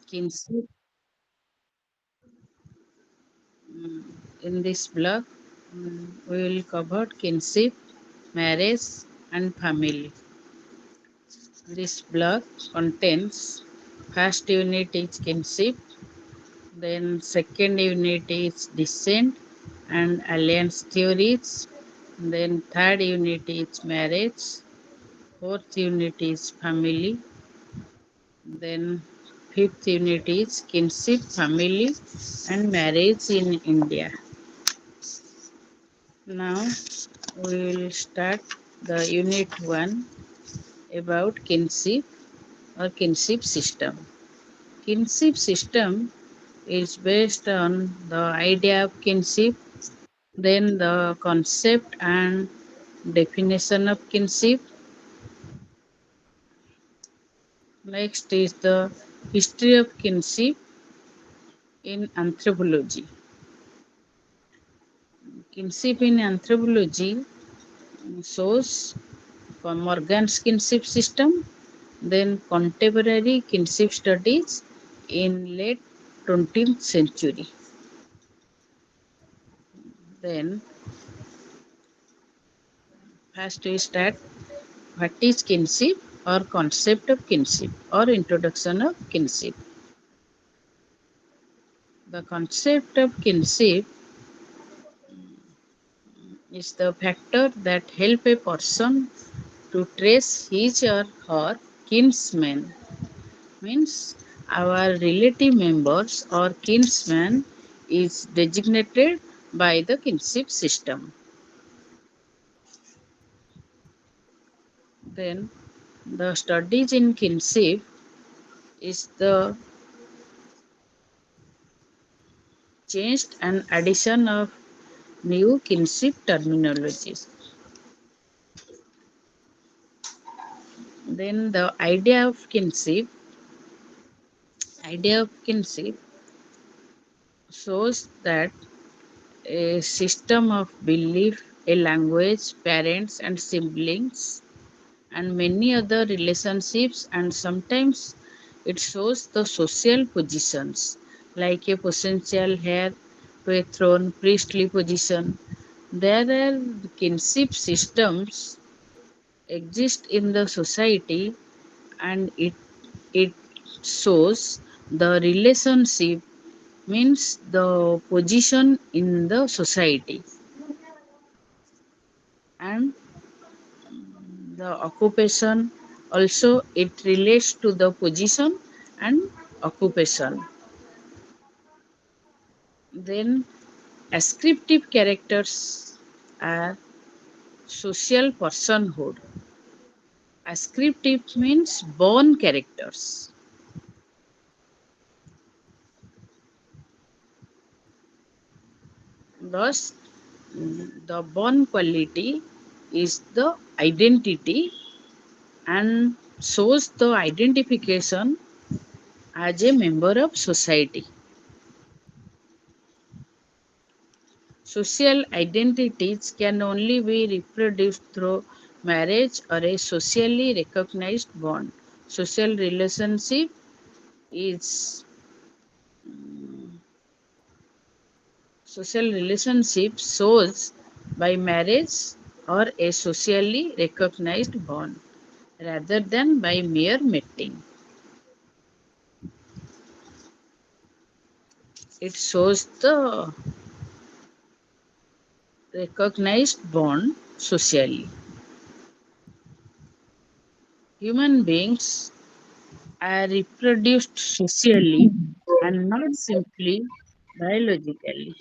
kinship. In this block, we will cover kinship, marriage, and family. This block contains first unit is kinship, then second unit is descent and alliance theories, then third unit is marriage, fourth unit is family, then fifth unit is kinship, family, and marriage in India. Now we will start the unit 1 about kinship or kinship system. Kinship system is based on the idea of kinship, then the concept and definition of kinship. Next is the history of kinship in anthropology. Kinship in anthropology shows Morgan's kinship system, then contemporary kinship studies in late 20th century. Then first we start what is kinship or concept of kinship or introduction of kinship. The concept of kinship is the factor that help a person to trace his or her kinsmen, means our relative members or kinsman is designated by the kinship system. Then the studies in kinship is the changed and addition of new kinship terminologies. Then the idea of kinship shows that a system of belief, a language, parents and siblings, and many other relationships, and sometimes it shows the social positions like a potential heir to a throne, priestly position. There are kinship systems exist in the society, and it shows the relationship, means the position in the society, and the occupation also it relates to the position and occupation. Then ascriptive characters are social personhood. Ascriptive means born characters. Thus, the born quality is the identity and shows the identification as a member of society. Social identities can only be reproduced through marriage or a socially recognized bond. Social relationship is social relationship shows by marriage or a socially recognized bond rather than by mere mating. It shows the recognized bond socially. Human beings are reproduced socially and not simply biologically.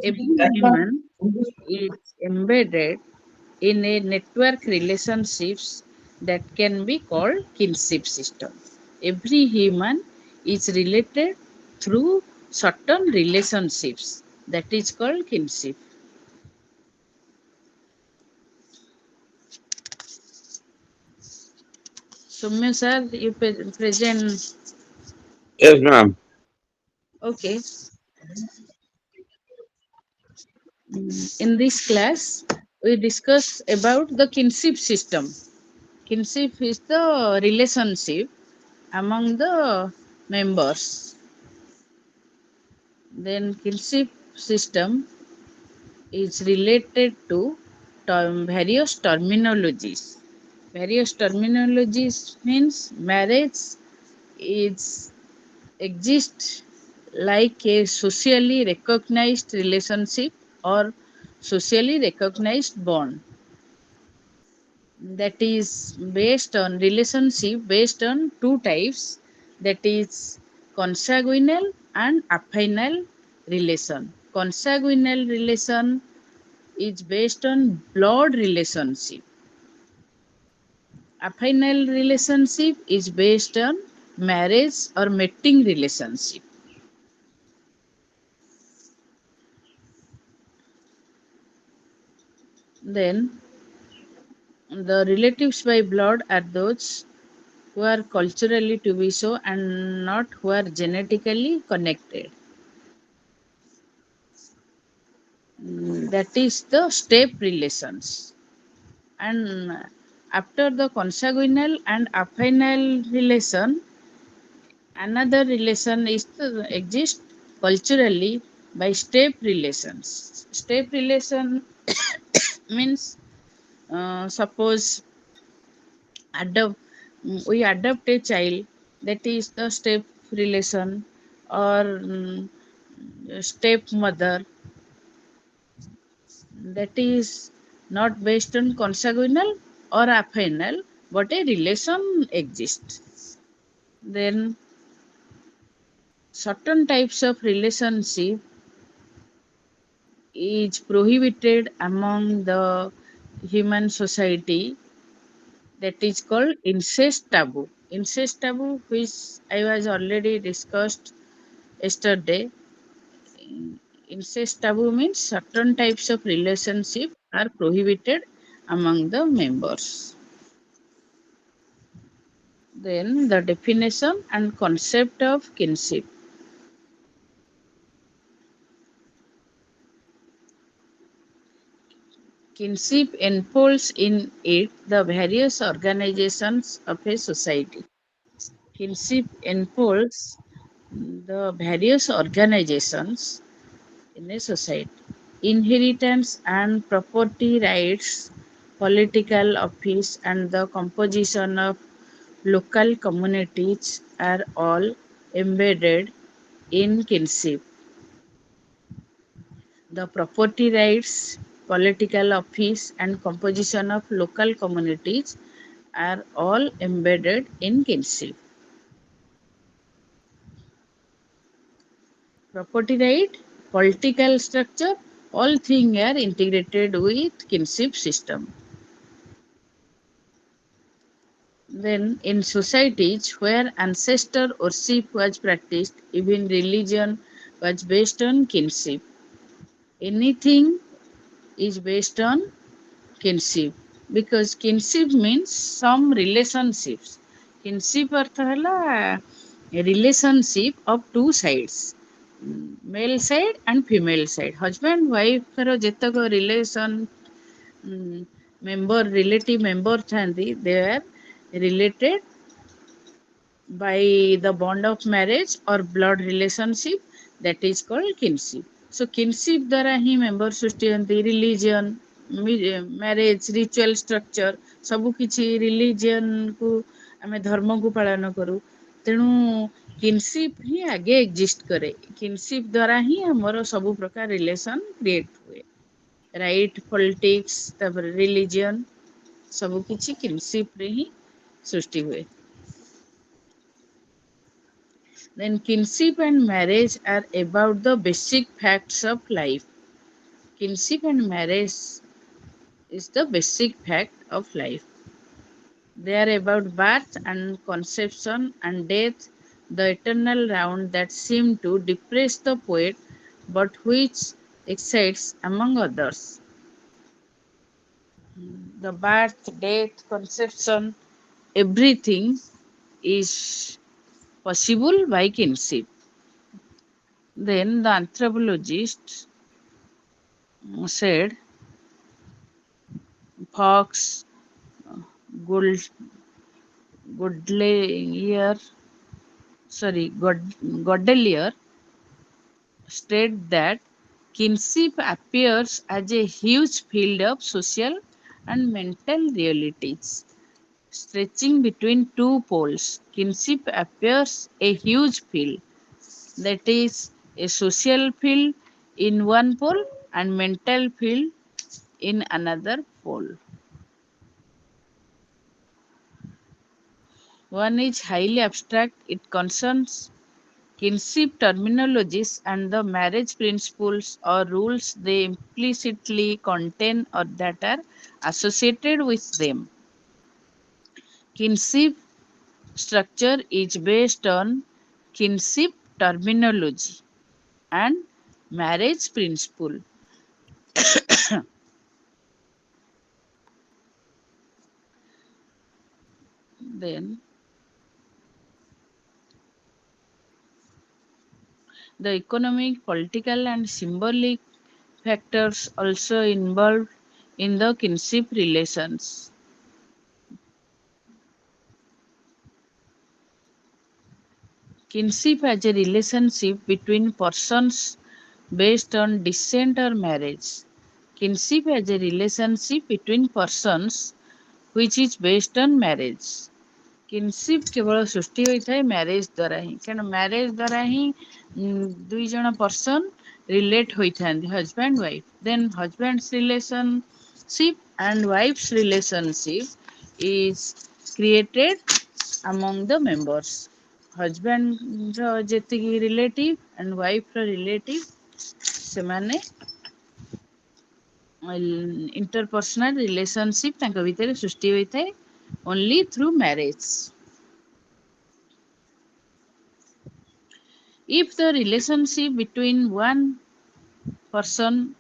Every human is embedded in a network relationships that can be called kinship system. Every human is related through certain relationships that is called kinship. Soumya sir, you present. Yes, ma'am. Okay. In this class, we discuss about the kinship system. Kinship is the relationship among the members. Then kinship system is related to various terminologies. Various terminologies means marriage is exists like a socially recognized relationship or socially recognized bond that is based on relationship based on two types, that is consanguineal and affinal relation. Consanguineal relation is based on blood relationship. Affinal relationship is based on marriage or mating relationship. Then the relatives by blood are those who are culturally to be so and not who are genetically connected. That is the step relations. And after the consanguineal and affinal relation, another relation is to exist culturally by step relations. Step relation means suppose adopt, we adopt a child, that is the step relation, or stepmother, that is not based on consanguineal or affinal, but a relation exists. Then certain types of relationship is prohibited among the human society, that is called incest taboo. Incest taboo, which I was already discussed yesterday. Incest taboo means certain types of relationship are prohibited among the members. Then the definition and concept of kinship. Kinship enfolds in it the various organizations of a society. Kinship enfolds the various organizations in a society. Inheritance and property rights, political office, and the composition of local communities are all embedded in kinship. The property rights, political office, and composition of local communities are all embedded in kinship. Property right, political structure, all things are integrated with kinship system. Then, in societies where ancestor worship was practiced, even religion was based on kinship. Anything is based on kinship, because kinship means some relationships. Kinship अर्थ ହେଲା relationship of two sides, male side and female side. Husband wife ର ଯେତକ relation member relative member ଥାନ୍ତି, they are related by the bond of marriage or blood relationship, that is called kinship. So kinship ଦ୍ୱାରା ହିଁ member ସୃଷ୍ଟି ହୁଅନ୍ତି. religion, marriage, ritual structure, ସବୁ କିଛି religion କୁ ଆମେ ଧର୍ମକୁ ପାଳନ କରୁ, ତେଣୁ kinship ହିଁ ଆଗେ exist କରେ. kinship ଦ୍ୱାରା ହିଁ ଆମର ସବୁ ପ୍ରକାର relation create ହୁଏ. right, politics, ତାପରେ religion, ସବୁ କିଛି kinship ରେ ହିଁ ସୃଷ୍ଟି ହୁଏ. Then kinship and marriage are about the basic facts of life. Kinship and marriage is the basic fact of life. They are about birth and conception and death, the eternal round that seemed to depress the poet, but which excites among others. The birth, death, conception, everything is possible by kinship. Then the anthropologist said Fox, Gold, Godelier, Godelier state that kinship appears as a huge field of social and mental realities, stretching between two poles. Kinship appears a huge field, that is, a social field in one pole and mental field in another pole. One is highly abstract, it concerns kinship terminologies and the marriage principles or rules they implicitly contain or that are associated with them. Kinship structure is based on kinship terminology and marriage principle. Then the economic, political, and symbolic factors also involved in the kinship relations. Kinship as a relationship between persons based on descent or marriage. Kinship as a relationship between persons which is based on marriage. କିନସିପ୍ କେବଳ ସୃଷ୍ଟି ହୋଇଥାଏ marriage ଦ୍ୱାରା ହିଁ, କାରଣ marriage ଦ୍ୱାରା ହିଁ ଦୁଇ ଜଣ ପର୍ସନ୍ ରିଲେଟ୍ ହୋଇଥାନ୍ତି, husband wife. Then husband's relationship and wife's relationship is created among the members. ହଜବ୍ୟାଣ୍ଡର ଯେତିକି ରିଲେଟିଭ୍ ଆଣ୍ଡ ୱାଇଫ୍ର ରିଲେଟିଭ୍ ସେମାନେ ଇଣ୍ଟରପର୍ସନାଲ ରିଲେସନସିପ୍ ତାଙ୍କ ଭିତରେ ସୃଷ୍ଟି ହୋଇଥାଏ only through marriage. If the relationship between one person,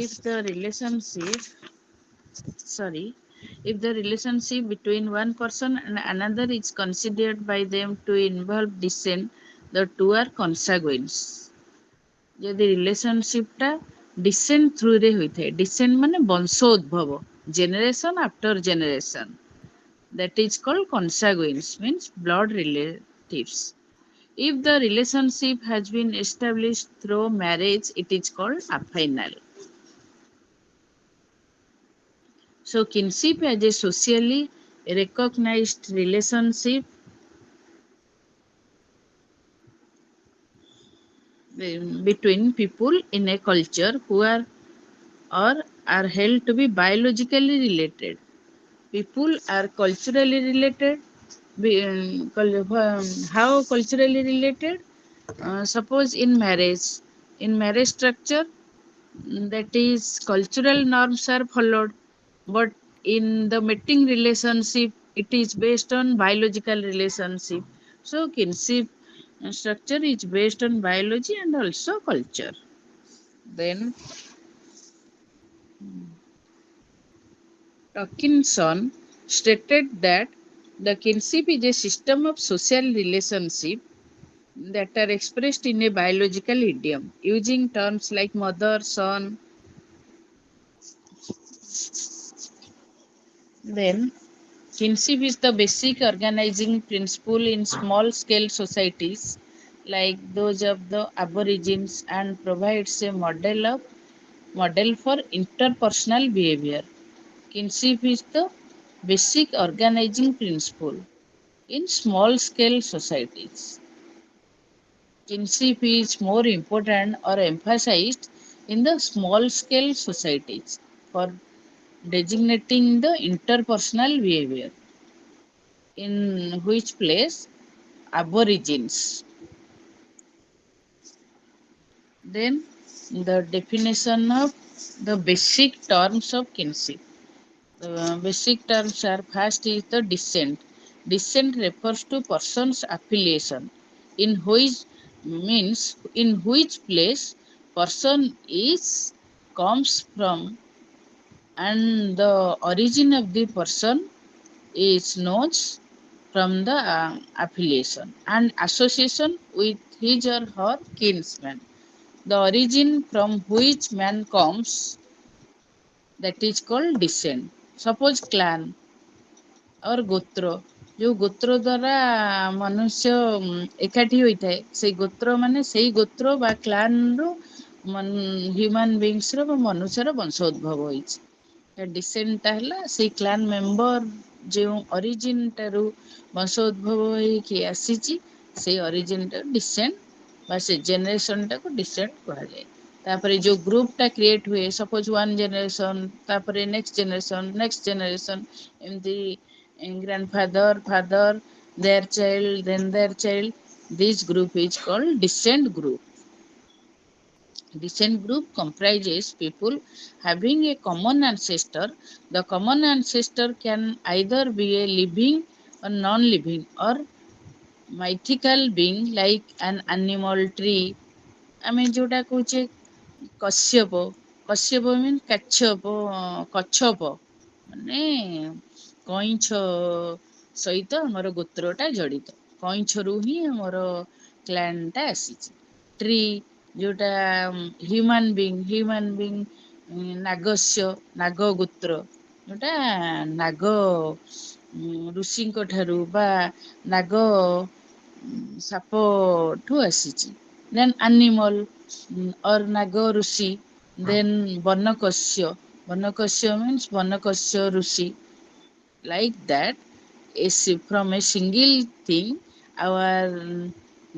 if the relationship, sorry, if the relationship between one person and another is considered by them to involve descent, the two are consequence. ଯଦି ରିଲେସନସିପ୍ଟା descent ଥ୍ରୁରେ ହୋଇଥାଏ, descent ମାନେ ବଂଶ ଉଦ୍ଭବ, generation after generation, that is called consequence, means blood relatives. If the relationship has been established through marriage, it is called affinal. So kinship as a socially recognized relationship between people in a culture who are or are held to be biologically related. People are culturally related. How culturally related? Suppose in marriage structure, that is cultural norms are followed, but in the mating relationship it is based on biological relationship. So kinship structure is based on biology and also culture. Then Dawkinson stated that the kinship is a system of social relationship that are expressed in a biological idiom using terms like mother, son. Then kinship is the basic organizing principle in small scale societies like those of the Aborigines and provides a model for interpersonal behavior. Kinship is the basic organizing principle in small scale societies. Kinship is more important or emphasized in the small scale societies for designating the interpersonal behavior, in which place aborigines. Then the definition of the basic terms of kinship. The basic terms are: first is the descent. Descent refers to person's affiliation, in which means in which place person is comes from and the origin of the person is known from the affiliation and association with his or her kinsman. The origin from which man comes, that is called descent. Suppose clan और ଗୋତ୍ର ଯୋଉ ଗୋତ୍ର ଦ୍ୱାରା ମନୁଷ୍ୟ ଏକାଠି ହୋଇଥାଏ ସେଇ ଗୋତ୍ର ମାନେ ସେଇ ଗୋତ୍ର ବା କ୍ଲାନରୁ ହ୍ୟୁମାନ ବିଙ୍ଗସର ବା ମନୁଷ୍ୟର ବଂଶ ଉଦ୍ଭବ ହୋଇଛି। ଡିସେଣ୍ଟଟା ହେଲା ସେଇ କ୍ଲାନ ମେମ୍ବର ଯେଉଁ ଅରିଜିନଟାରୁ ବଂଶ ଉଦ୍ଭବ ହେଇକି ଆସିଛି ସେଇ ଅରିଜିନଟା ଡିସେଣ୍ଟ ବା ସେ ଜେନେରେସନଟାକୁ ଡିସେଣ୍ଟ କୁହାଯାଏ। ତାପରେ ଯୋଉ ଗ୍ରୁପଟା କ୍ରିଏଟ ହୁଏ ସପୋଜ ୱାନ୍ ଜେନେରେସନ ତାପରେ ନେକ୍ସଟ ଜେନେରେସନ ଏମିତି grandfather, father, their child, then their child. This group is called descent group. Descent group comprises people having a common ancestor. The common ancestor can either be a living or non-living or mythical being like an animal tree. ଆମେ ଯୋଉଟା କହୁଛେ Kashyap Kashyap mean କଚ୍ଛପ ମାନେ କଇଁଛ ସହିତ ଆମର ଗୋତ୍ରଟା ଜଡ଼ିତ। କଇଁଛରୁ ହିଁ ଆମର କ୍ଲାନ୍ଟା ଆସିଛି। ଟ୍ରି ଯୋଉଟା ହ୍ୟୁମାନ ବିଙ୍ଗ ନାଗସ୍ୟ ନାଗ ଗୋତ୍ର ଯୋଉଟା ନାଗ ଋଷିଙ୍କ ଠାରୁ ବା ନାଗ ସାପଠୁ ଆସିଛି। ଦେନ୍ ଆନିମଲ୍ ଅର୍ ନାଗ ଋଷି ଦେନ୍ ବନକସ୍ୟ ମିନ୍ସ ବନକସ୍ୟ ଋଷି like that from a single thing our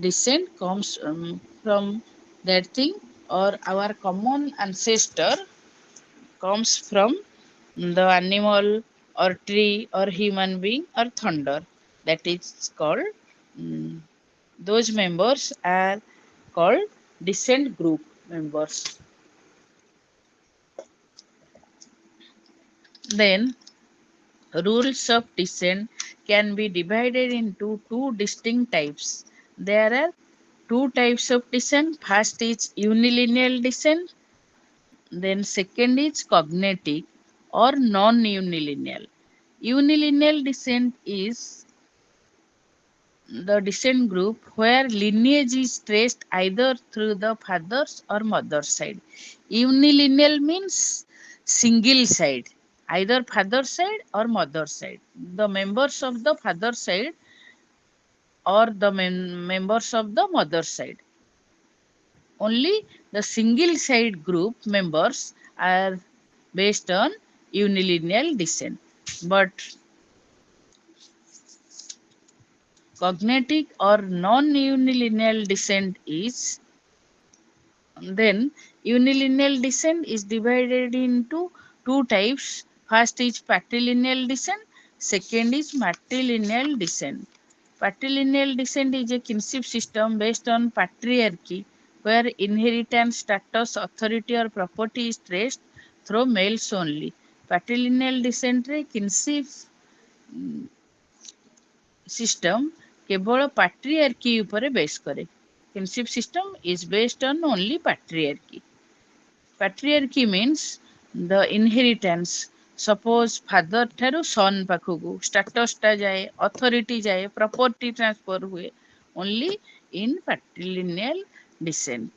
descent comes from that thing or our common ancestor comes from the animal or tree or human being or thunder that is called um, those members are called descent group members. Then rules of descent can be divided into two distinct types. There are two types of descent. First is unilineal descent, then second is cognitive or non-unilineal. Unilineal descent is the descent group where lineage is traced either through the father's or mother's side. Unilineal means single side, either father's side or mother's side. The members of the father's side or the members of the mother's side. Only the single side group members are based on unilineal descent. But cognitive or non-unilineal descent is then unilineal descent is divided into two types. First is patrilineal descent, second is matrilineal descent. Patrilineal descent is a kinship system based on patriarchy where inheritance, status, authority or property is traced through males only. Patrilineal descent रे kinship system କେବଳ patriarchy ଉପରେ ବେସ୍ କରେ। Kinship system is based on only patriarchy. Patriarchy means the inheritance. Suppose father ଠାରୁ son ପାଖକୁ status ଟା ଯାଏ, authority ଯାଏ, property transfer ହୁଏ only in patrilineal descent.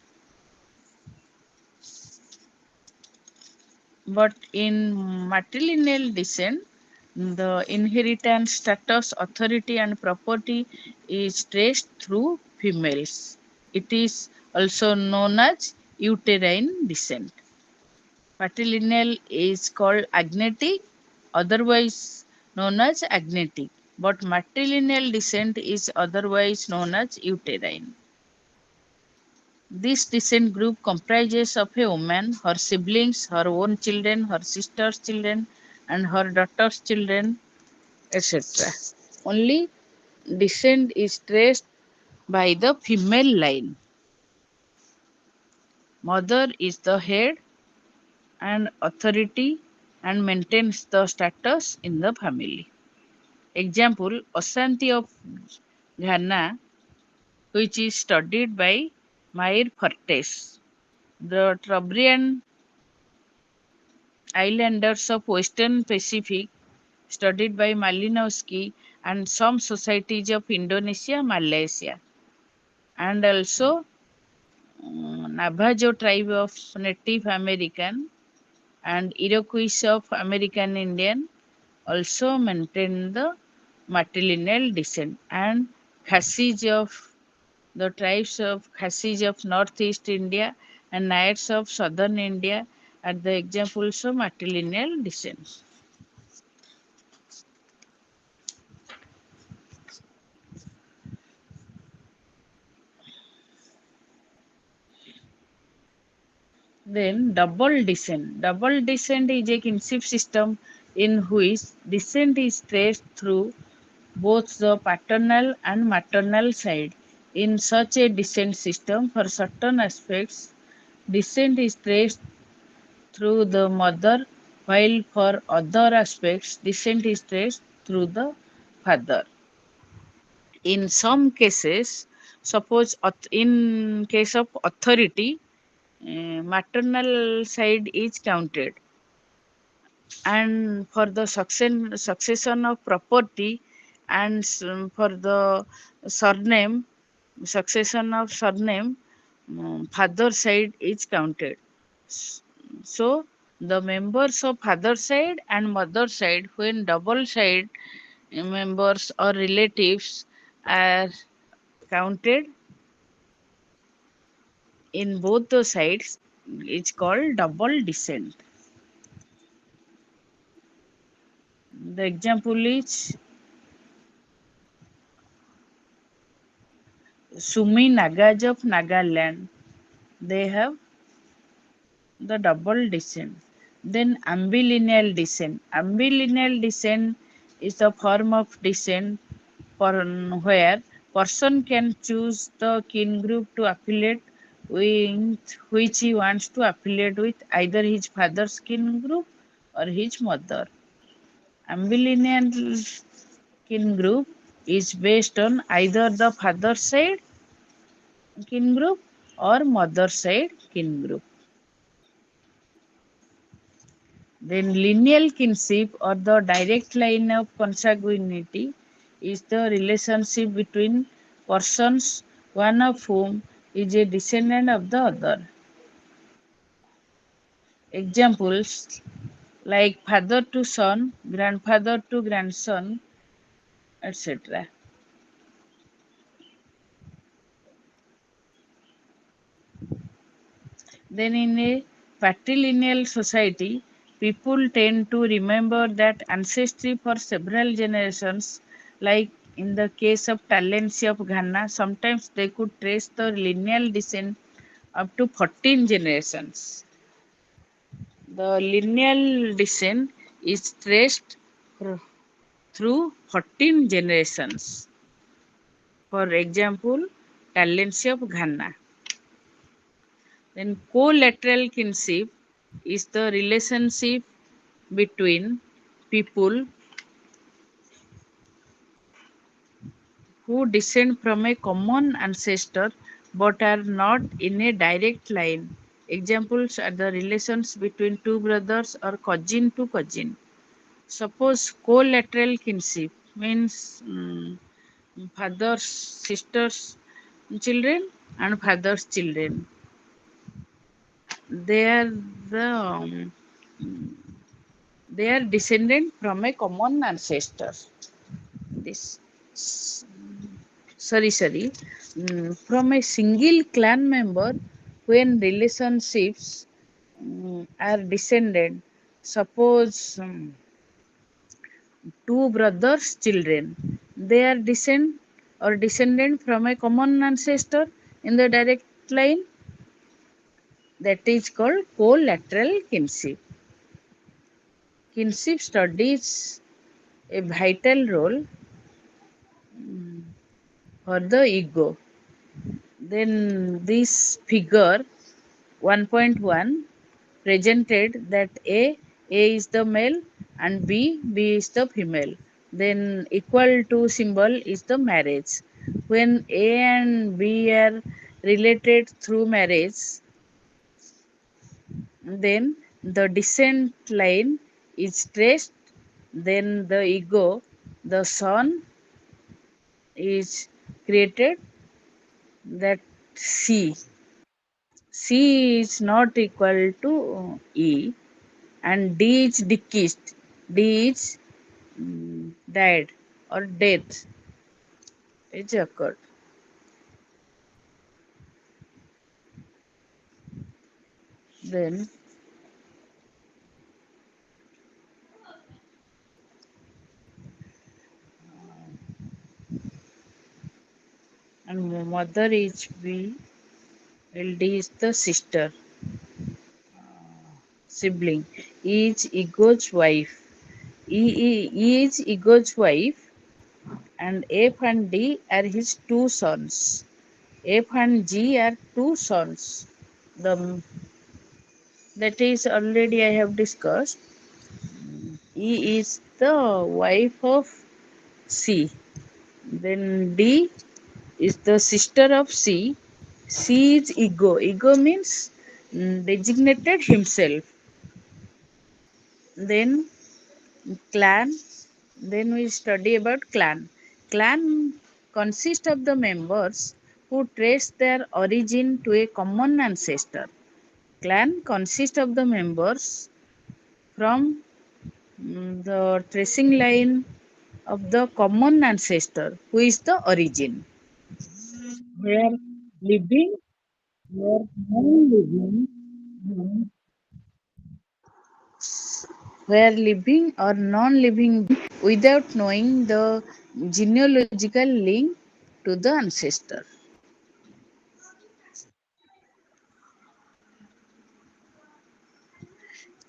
But in matrilineal descent, the inheritance, status, authority, and property is traced through females. It is also known as uterine descent. Patrilineal is called agnetic, otherwise known as agnetic, but matrilineal descent is otherwise known as uterine. This descent group comprises of a woman, her siblings, her own children, her sister's children, and her daughter's children, etc. Only descent is traced by the female line. Mother is the head and authority and maintains the status in the family. Example, Ashanti of Ghana, which is studied by Mair Fortes. The Trobriand Islanders of Western Pacific, studied by Malinowski, and some societies of Indonesia, Malaysia, and also Navajo tribe of Native American and Iroquois of American Indian also maintain the matrilineal descent, and Khasi of the tribes of Khasi of northeast India and Nayats of southern India are the examples of matrilineal descent. Then double descent. Double descent is a kinship system in which descent is traced through both the paternal and maternal side. In such a descent system, for certain aspects, descent is traced through the mother, while for other aspects, descent is traced through the father. In some cases, suppose in case of authority, maternal side is counted, and for the succession of property and for the surname, succession of surname, father side is counted. S- So the members of father side and mother side, when double side members or relatives are counted in both the sides, it's called double descent. The example is Sumi Nagas of Nagaland. They have the double descent. Then ambilineal descent. Ambilineal descent is a form of descent for where person can choose the kin group to affiliate with which he wants to affiliate with, either his father's kin group or his mother. Ambilineal kin group is based on either the father side kin group or mother side kin group. Then lineal kinship or the direct line of consanguinity is the relationship between persons, one of whom is a descendant of the other. Examples like father to son, grandfather to grandson, etc. Then, in a patrilineal society, people tend to remember that ancestry for several generations, like in the case of Talensi of Ghana, sometimes they could trace the lineal descent up to 14 generations. The lineal descent is traced through 14 generations. For example, Talensi of Ghana. Then collateral kinship is the relationship between people who descend from a common ancestor but are not in a direct line. Examples are the relations between two brothers or cousin to cousin. Suppose collateral kinship means father's sister's children and father's children. They are the they are descendant from a common ancestor. This sorry, from a single clan member when relationships are descended. Suppose two brothers' children, they are descendant from a common ancestor in the direct line. That is called collateral kinship. Kinship studies a vital role for the ego. Then this figure 1.1 presented that A is the male and B is the female. Then equal to symbol is the marriage. When A and B are related through marriage, then the descent line is traced. Then the ego, the son, is created, that C. C is not equal to E, and D is decreased. D is died or death is occurred. Then and mother is B, LD is the sister, sibling. E is ego's wife. E is ego's wife, and F and D are his two sons. F and G are two sons. The that is already I have discussed. E is the wife of C. Then D is the sister of C. C is ego. Ego means designated himself. Then clan. Then we study about clan. Clan consists of the members who trace their origin to a common ancestor. Clan consists of the members from the tracing line of the common ancestor, who is the origin. Where living, where non-living, where living or non-living without knowing the genealogical link to the ancestor.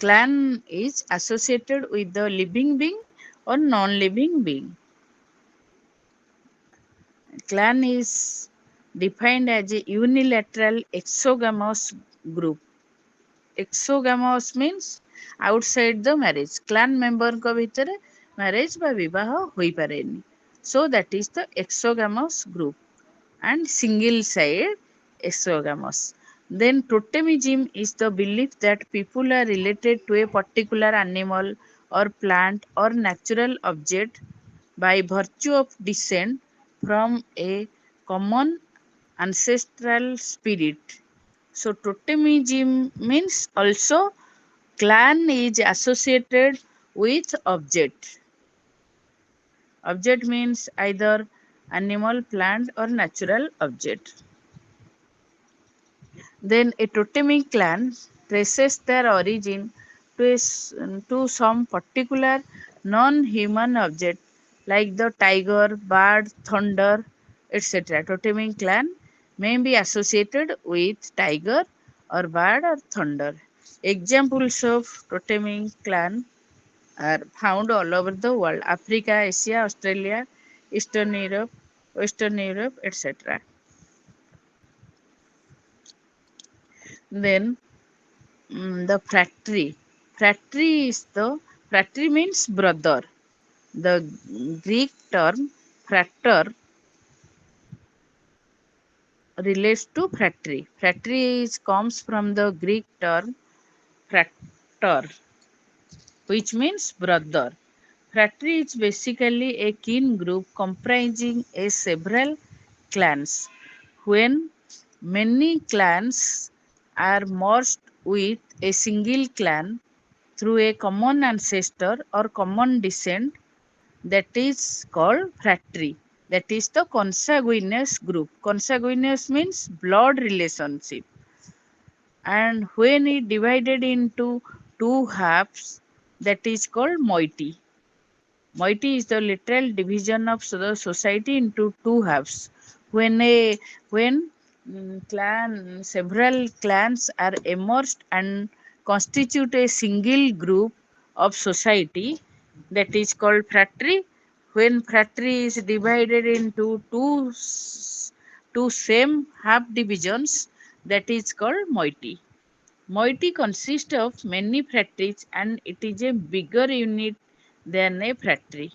Clan is associated with the living being or non-living being. Clan is defined as a unilateral exogamous group. Exogamous means outside the marriage. Clan memberଙ୍କ ଭିତରେ marriage ବା ବିବାହ ହୋଇପାରେନି. So that is the exogamous group and single side exogamous. Then totemism is the belief that people are related to a particular animal or plant or natural object by virtue of descent from a common ancestral spirit. So totemism means also clan is associated with object. Object means either animal, plant or natural object. Then a totemic clan traces their origin to some particular non-human object like the tiger, bird, thunder, etc. Totemic clan may be associated with tiger or bird or thunder. Examples of totemic clan are found all over the world: Africa, Asia, Australia, Eastern Europe, Western Europe, etc. Then the fratry. Fratry means brother. The Greek term frater relates to fratry. Fratry comes from the Greek term frater, which means brother. Fratry is basically a kin group comprising a several clans. When many clans are merged with a single clan through a common ancestor or common descent, that is called fratry. That is the consanguineous group. Consanguineous means blood relationship. And when it divided into two halves, that is called moiety. Moiety is the literal division of the society into two halves. When a when several clans are emerged and constitute a single group of society, that is called fratry. When fratry is divided into two same half divisions, that is called moiety. Moiety consists of many fratries and it is a bigger unit than a fratry.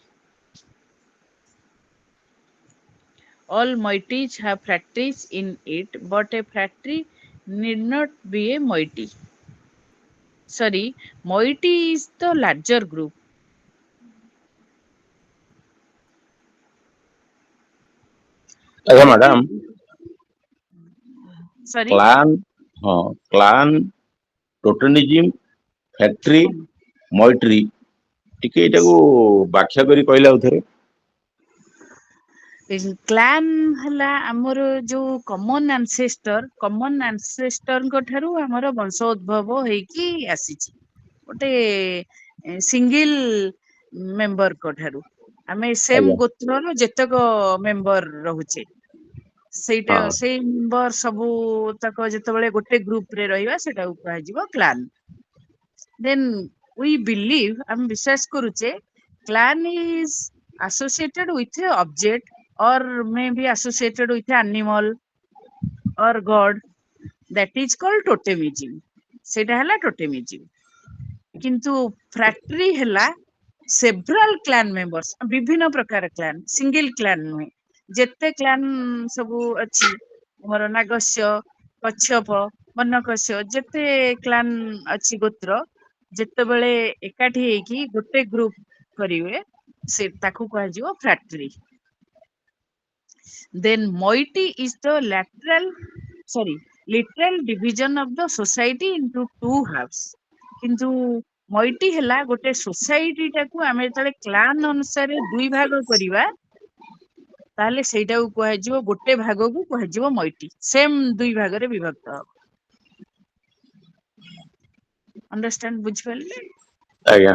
All moieties have fratries in it, but a fratry need not be a moiety. Sorry, moiety is the larger group. Okay, Fratry, madam. sorry, Clan. ହଁ clan, ଟୋଟେନିଜିମ୍, factory, ହୁଁ। ମଇଟ୍ରି, ଟିକେ ଏଇଟାକୁ ବ୍ୟାଖ୍ୟା କରି କହିଲେ ଆଉଥରେ। Clan ହେଲା ଆମର ଯୋଉ କମନ ଆନସେଷ୍ଟରଙ୍କ ଠାରୁ ଆମର ବଂଶ ଉଦ୍ଭବ ହେଇକି ଆସିଛି। ଗୋଟେ ସିଙ୍ଗଲ ମେମ୍ବରଙ୍କ ଠାରୁ ଆମେ ସେମ ଆଜ୍ଞା ଗୋତ୍ରର ଯେତେକ ମେମ୍ବର ରହୁଛେ ସେଇଟା ହଁ ସେଇ ମେମ୍ବର ସବୁ ତକ ଯେତେବେଳେ ଗୋଟେ ଗ୍ରୁପ ରେ ରହିବା ସେଟାକୁ କୁହାଯିବ କ୍ଲାନ। ଦେନ୍ ୱି ବିଲିଭ ଆମେ ବିଶ୍ୱାସ କରୁଛେ କ୍ଲାନ is associated with a object or may be associated with an animal or god that is called totemism। ସେଇଟା ହେଲା totemism। କିନ୍ତୁ ଫ୍ରାକ୍ଟ୍ରି ହେଲା ସେଭରାଲ କ୍ଲାନ ମେମ୍ବର୍ସ ବିଭିନ୍ନ ପ୍ରକାର କ୍ଲାନ ସିଙ୍ଗଲ କ୍ଲାନ ନୁହେଁ। ଯେତେ କ୍ଲାନ ସବୁ ଅଛି ଆମର ନାଗସ୍ୟ କଚ୍ଛପ ବନକସ୍ୟ ଯେତେ କ୍ଲାନ ଅଛି ଗୋତ୍ର ଯେତେବେଳେ ଏକାଠି ହେଇକି ଗୋଟେ ଗ୍ରୁପ କରିବେ ସେ ତାକୁ କୁହାଯିବ factory. Then moiety is the literal division of the society into two halves। କିନ୍ତୁ moiety ହେଲା ଗୋଟେ ସୋସାଇଟି ଟାକୁ ଆମେ ଯେତେବେଳେ କ୍ଲାନ ଅନୁସାରେ ଦୁଇ ଭାଗ କରିବା ତାହେଲେ ସେଇଟାକୁ କୁହାଯିବ ଗୋଟେ ଭାଗକୁ କୁହାଯିବ moiety ସେମ ଦୁଇ ଭାଗରେ ବିଭକ୍ତ ହବ। ଅଣ୍ଡରଷ୍ଟାଣ୍ଡ ବୁଝିପାରିଲେ? ଆଜ୍ଞା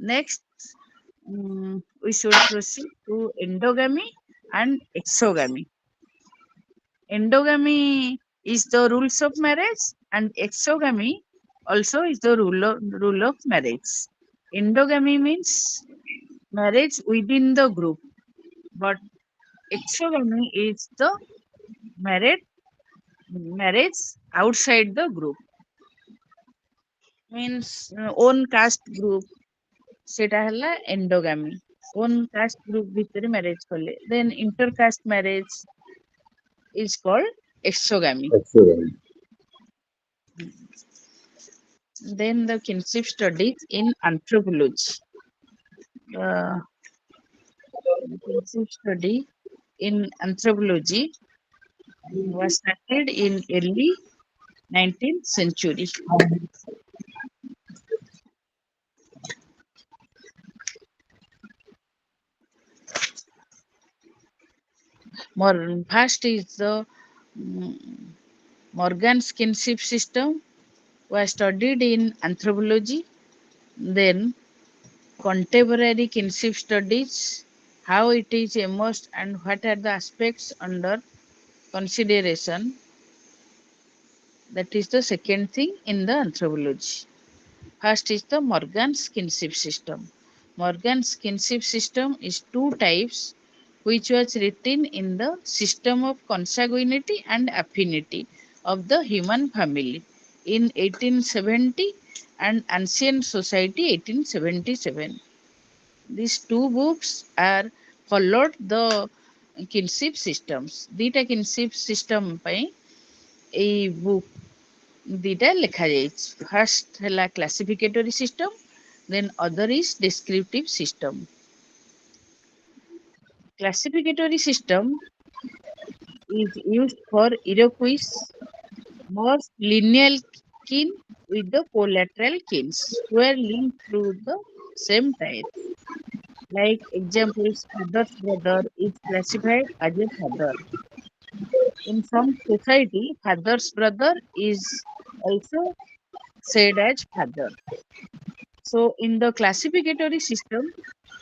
next we should proceed to endogamy and exogamy। endogamy is the rules of marriage and exogamy also is the rule of marriage। endogamy means marriage within the group, but exogamy is the marriage marriage outside the group, means own caste group সেটা ହେଲା endogamy। own caste group ଭିତରେ marriage କଲେ then intercaste marriage is called exogamy। excellent। then the kinship studies in anthropology। uh, the kinship study in anthropology was started in early 19th century। More first is the mm, Morgan's kinship system was studied in anthropology. Then contemporary kinship studies, how it is emerged and what are the aspects under consideration. That is the second thing in the anthropology. First is the Morgan's kinship system. Morgan's kinship system is two types which was written in the system of consanguinity and affinity of the human family in 1870 and Ancient Society 1877। These two books are followed the kinship systems। ଦିଟା kinship system ପାଇଁ ଏଇ book ଦିଟା ଲେଖା ଯାଇଛି। First ହେଲା classificatory system, then other is descriptive system। Classificatory system is used for Iroquois most lineal kin with the collateral kins who are linked through the same ties. Like examples, father's brother is classified as a father. In some society, father's brother is also said as father। So in the classificatory system,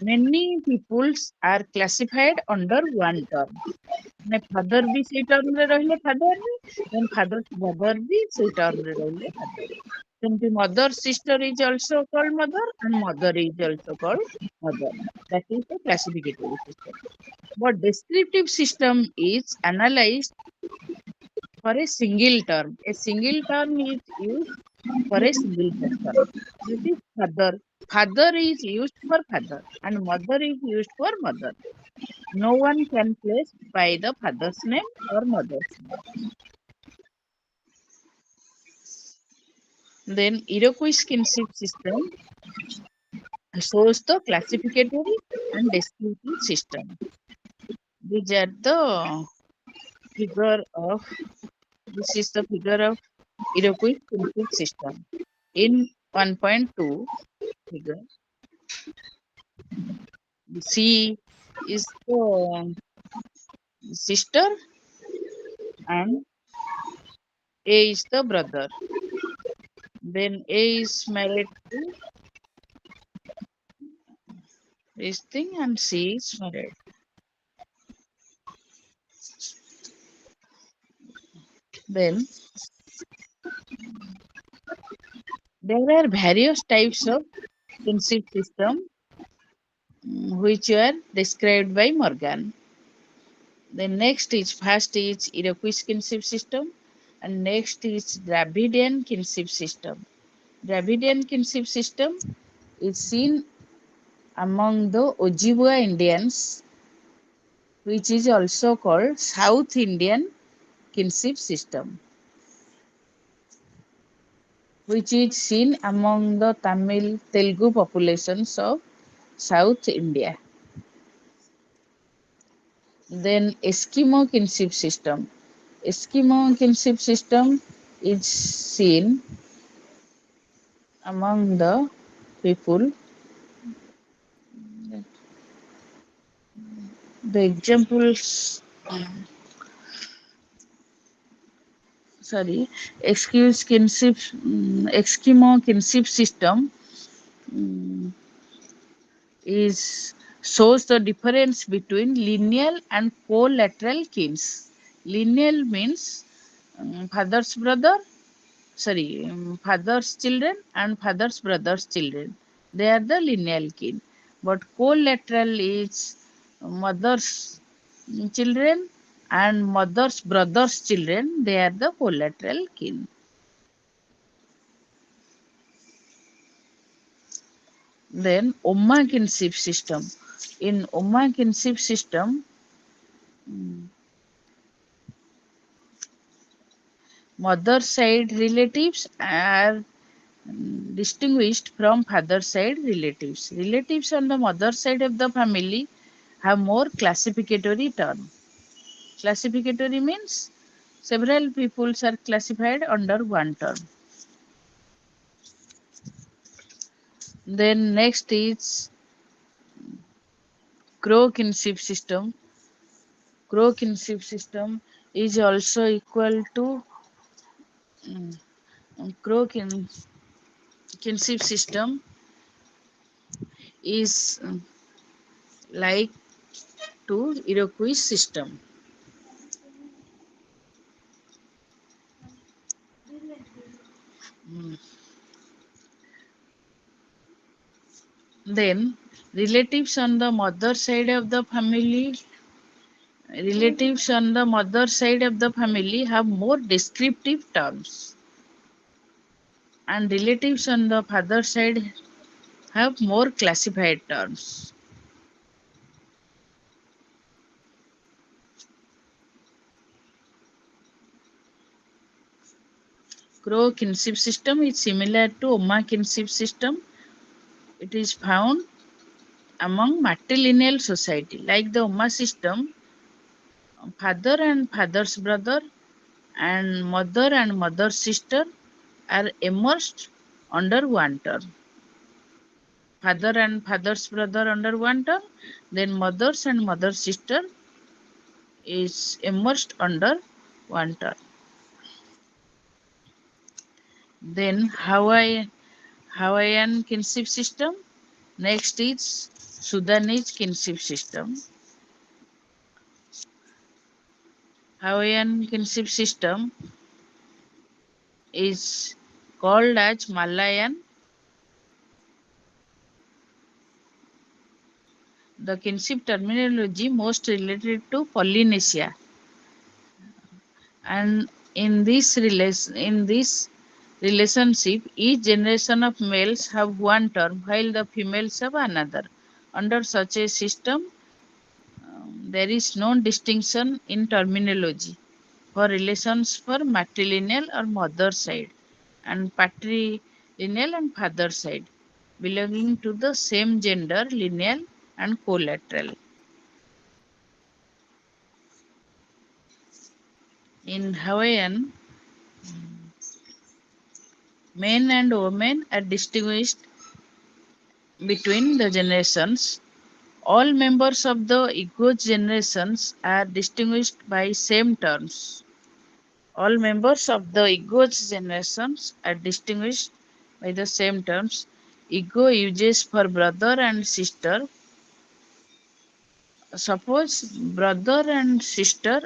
many peoples are classified under one term। ମାନେ father ବି ସେଇ term ରେ ରହିଲେ father ବି, then father's brother ବି ସେଇ term ରେ ରହିଲେ father। ସେମିତି mother sister is also called mother and mother is also called mother। That is the classificatory system। But descriptive system is analyzed for a single term। A single term is used for a single person। That is father। Father is used for father and mother is used for mother। No one can place by the father's name or mother's name। Then Iroquois kinship system shows the classificatory and descriptive system। These are the figure of This is the figure of Iroquois kinship system. In 1.2 figure, C is the sister and A is the brother. Then A is married to this thing and C is married. Then there are various types of kinship system which were described by Morgan. Then next is first is Iroquois kinship system and next is Dravidian kinship system. Dravidian kinship system is seen among the Ojibwa Indians, which is also called South Indian kinship system, which is seen among the Tamil Telugu populations of South India. Then Eskimo kinship system. Eskimo kinship system is seen among the people. The examples, sorry, Eskimo kinship system mm, is shows the difference between lineal and collateral kins. Lineal means father's brother, sorry, father's children and father's brother's children. They are the lineal kin. But collateral is mother's children and mother's brother's children. They are the collateral kin. Then Oma kinship system. In Oma kinship system, mother side relatives are distinguished from father side relatives. Relatives on the mother side of the family have more classificatory term. Classificatory means several peoples are classified under one term. Then next is Crow kinship system. Crow kinship system is also equal to Crow kinship system is like to Iroquois system. Then relatives on the mother side of the family relatives on the mother side of the family have more descriptive terms and relatives on the father side have more classified terms. Crow kinship system is similar to Oma kinship system. It is found among matrilineal society. Like the Oma system, father and father's brother and mother's sister are immersed under one term. Father and father's brother under one term, then mother's and mother's sister is immersed under one term. Then Hawaiian kinship system. Next is Sudanese kinship system. Hawaiian kinship system is called as Malayan. The kinship terminology most related to Polynesia. And in this relationship, each generation of males have one term while the females have another. Under such a system, there is no distinction in terminology for relations for matrilineal or mother side and patrilineal and father side belonging to the same gender, lineal and collateral. In Hawaiian, Men and women are distinguished between the generations. All members of the ego generations are distinguished by same terms. All members of the ego generations are distinguished by the same terms. Ego uses for brother and sister. Suppose brother and sister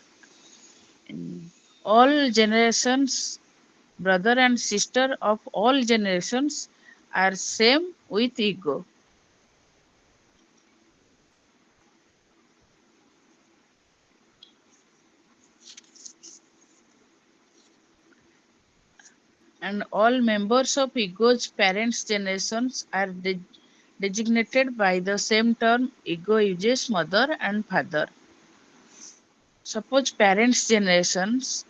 in all generations, brother and sister of all generations are same with ego. And all members of ego's parents' generations are designated by the same term. Ego uses mother and father. Suppose parent generations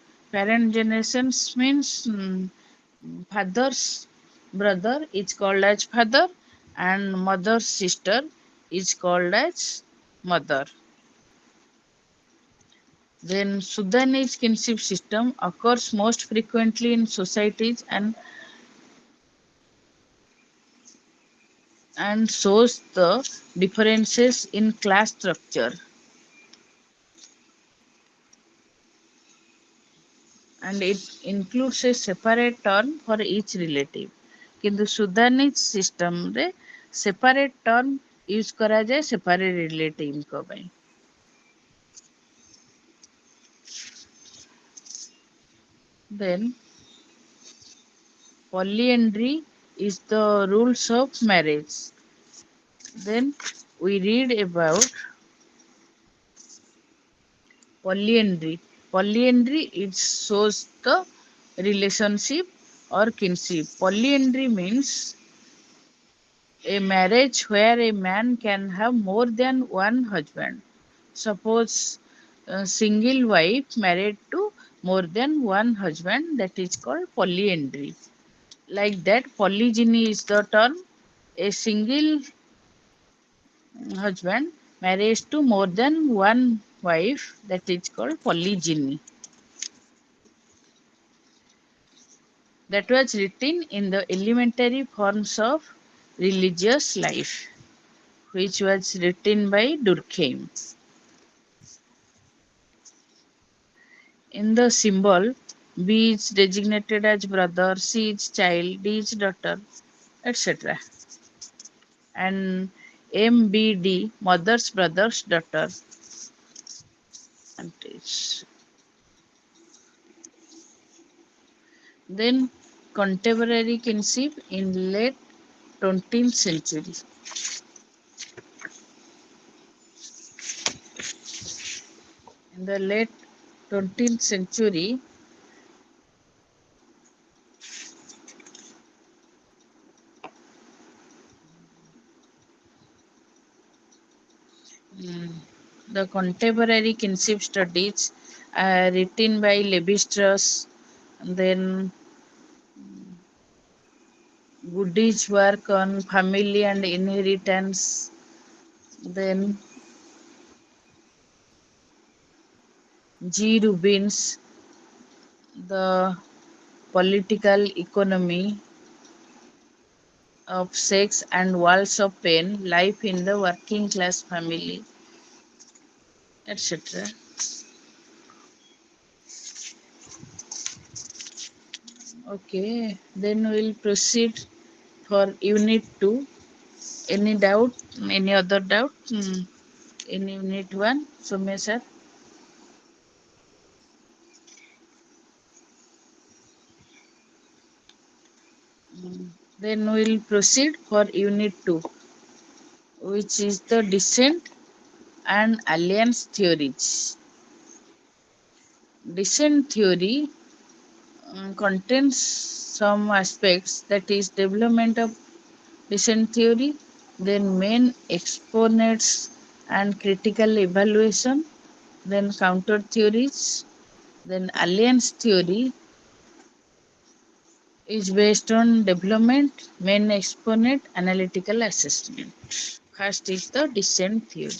means father's brother is called as father and mother's sister is called as mother. Then Sudanese kinship system occurs most frequently in societies and shows the differences in class structure, and it includes a separate term for each relative. କିନ୍ତୁ ସୁଦାନିଜ୍ ସିଷ୍ଟମରେ separate term use କରାଯାଏ separate ରିଲେଟିଭଙ୍କ ପାଇଁ. Then polyandry is the rules of marriage. Then we read about polyandry. Polyandry it shows the relationship or kinship. Polyandry means a marriage where a man can have more than one husband. Suppose a single wife married to more than one husband, that is called polyandry. Like that, polygyny is the term. A single husband marries to more than one wife, that is called polygyny. That was written in the elementary forms of religious life, which was written by Durkheim. In the symbol, B is designated as brother, C is child, D is daughter, etc. And MBD, mother's brother's daughter. And then contemporary kinship in late 20th century. In the late 20th century, mm, the contemporary kinship studies written by Levi-Strauss, and then Goody's work on family and inheritance, then G. Rubin's The Political Economy of Sex and Walls of Pain, Life in the Working Class Family, etc. Okay, then we'll proceed for Unit 2. Any doubt? Any other doubt? In Unit 1, Sumya sir? Then we'll proceed for Unit 2, which is the descent and alliance theories. Descent theory contains some aspects, that is development of descent theory, then main exponents and critical evaluation, then counter theories, then alliance theory is based on development, main exponent, analytical assessment. First is the descent theory.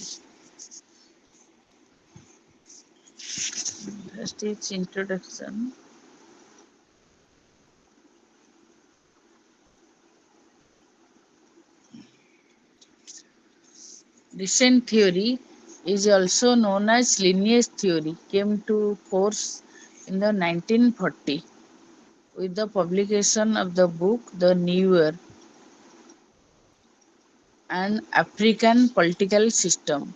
First is introduction. Descent theory is also known as lineage theory, came to force in the 1940 with the publication of the book The Newer and African Political System.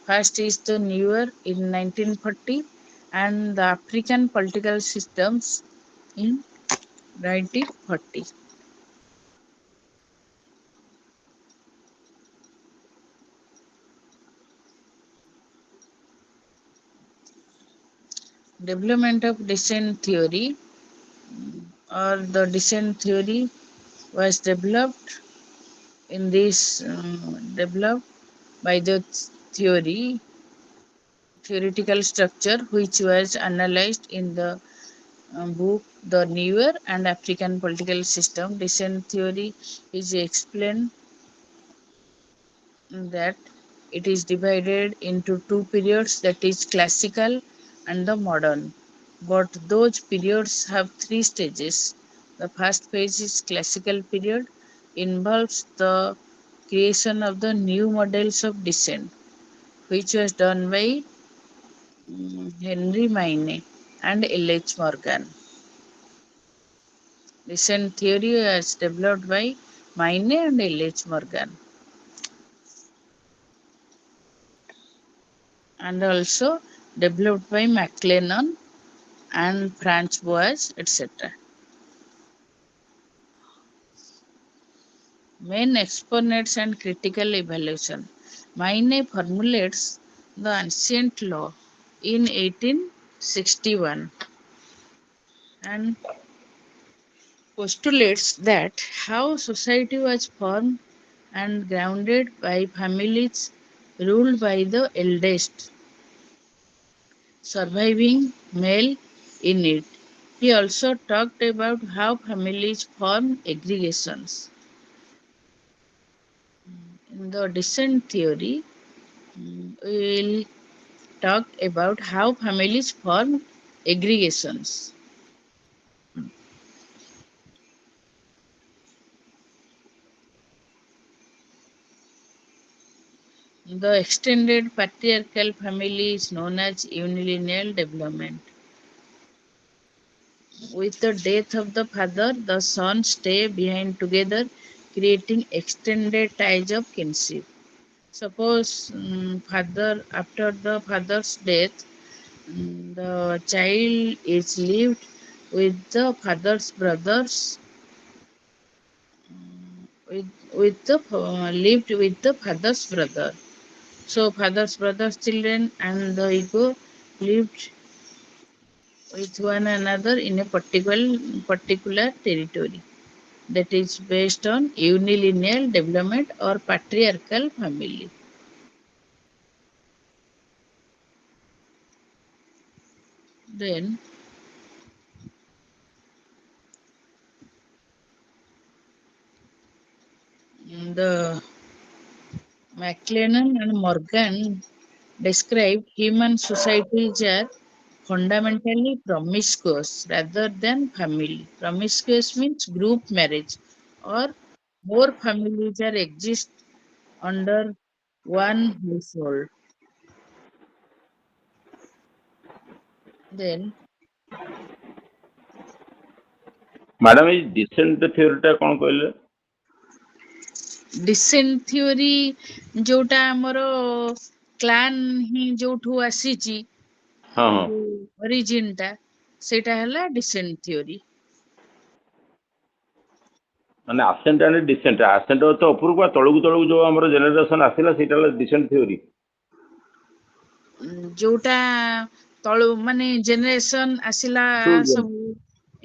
First is the Newer in 1940 and the African Political Systems in 1940. Development of descent theory or the descent theory was developed by the theoretical structure which was analyzed in the book The Newer and African Political System. Descent theory is explained that it is divided into two periods, that is classical and the modern. But those periods have three stages. The first phase is classical period, involves the creation of the new models of descent, which was done by Henry Maine and L.H. Morgan. Descent theory was developed by Maine and L.H. Morgan, and also developed by McLennan and Franz Boas, etc. Main exponents and critical evaluation. Maine formulates the ancient law in 1861 and postulates that how society was formed and grounded by families ruled by the eldest surviving male in it. He also talked about how families form aggregations. In the descent theory, we will talk about how families form aggregations. The extended patriarchal family is known as unilineal development. With the death of the father, the sons stay behind together, creating extended ties of kinship. Suppose father after the father's death, the child is lived with the father's brothers, with lived with the father's brother. So father's brother's children and the ego lived with one another in a particular territory that is based on unilineal development or patriarchal family. Then the McLennan and Morgan described human societies as fundamentally promiscuous rather than family. Promiscuous means group marriage or more families are exist under one household. Then madam ଏଇ descent theory ଟା କଣ କହିଲେ? descent theory ଯୋଉଟା ଆମର clan ହିଁ ଯୋଉଠୁ ଆସିଛି, ହଁ ହଁ, ଯୋଉ ଅରିଜିନ୍ ଟା ସେଇଟା ହେଲା descent theory. ମାନେ ଆସେଣ୍ଟ ଆଣ୍ଡ ଡିସେଣ୍ଟ। ଆସେଣ୍ଟ ଅର୍ଥ ଉପରକୁ, ଆଉ ତଳକୁ ତଳକୁ ଯୋଉ ଆମର ଜେନେରେସନ ଆସିଲା ସେଇଟା ହେଲା ଡିସେଣ୍ଟ ଥିଓରି। ଯୋଉଟା ତଳୁ ମାନେ ଜେନେରେସନ ଆସିଲା ସବୁ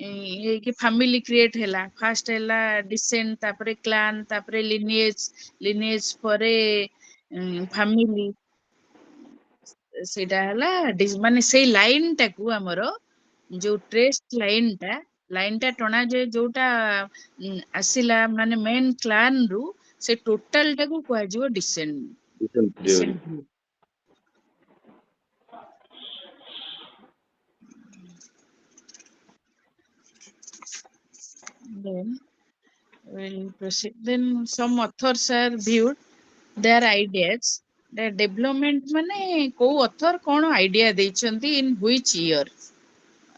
ହେଇକି ଫାମିଲି କ୍ରିଏଟ ହେଲା। ଫାଷ୍ଟ ହେଲା ଡିସେଣ୍ଟ, ତାପରେ କ୍ଲାନ, ତାପରେ ଲିନିଏଜ, ଲିନିଏଜ ପରେ ଫାମିଲି। ସେଇଟା ହେଲା ମାନେ ସେଇ ଲାଇନ ଟାକୁ ଆମର ଯୋଉ ଟ୍ରେସ୍ ଲାଇନ ଟା ଟଣାଯାଏ, ଯୋଉଟା ଆସିଲା ମାନେ ମେନ୍ କ୍ଲାନ ରୁ, ସେ ଟୋଟାଲ ଟାକୁ କୁହାଯିବ descent descent theory. Descent. Then we'll proceed. Then some authors are viewed their ideas. Development माने को ऑथर कौन आइडिया देइछंती इन व्हिच ईयर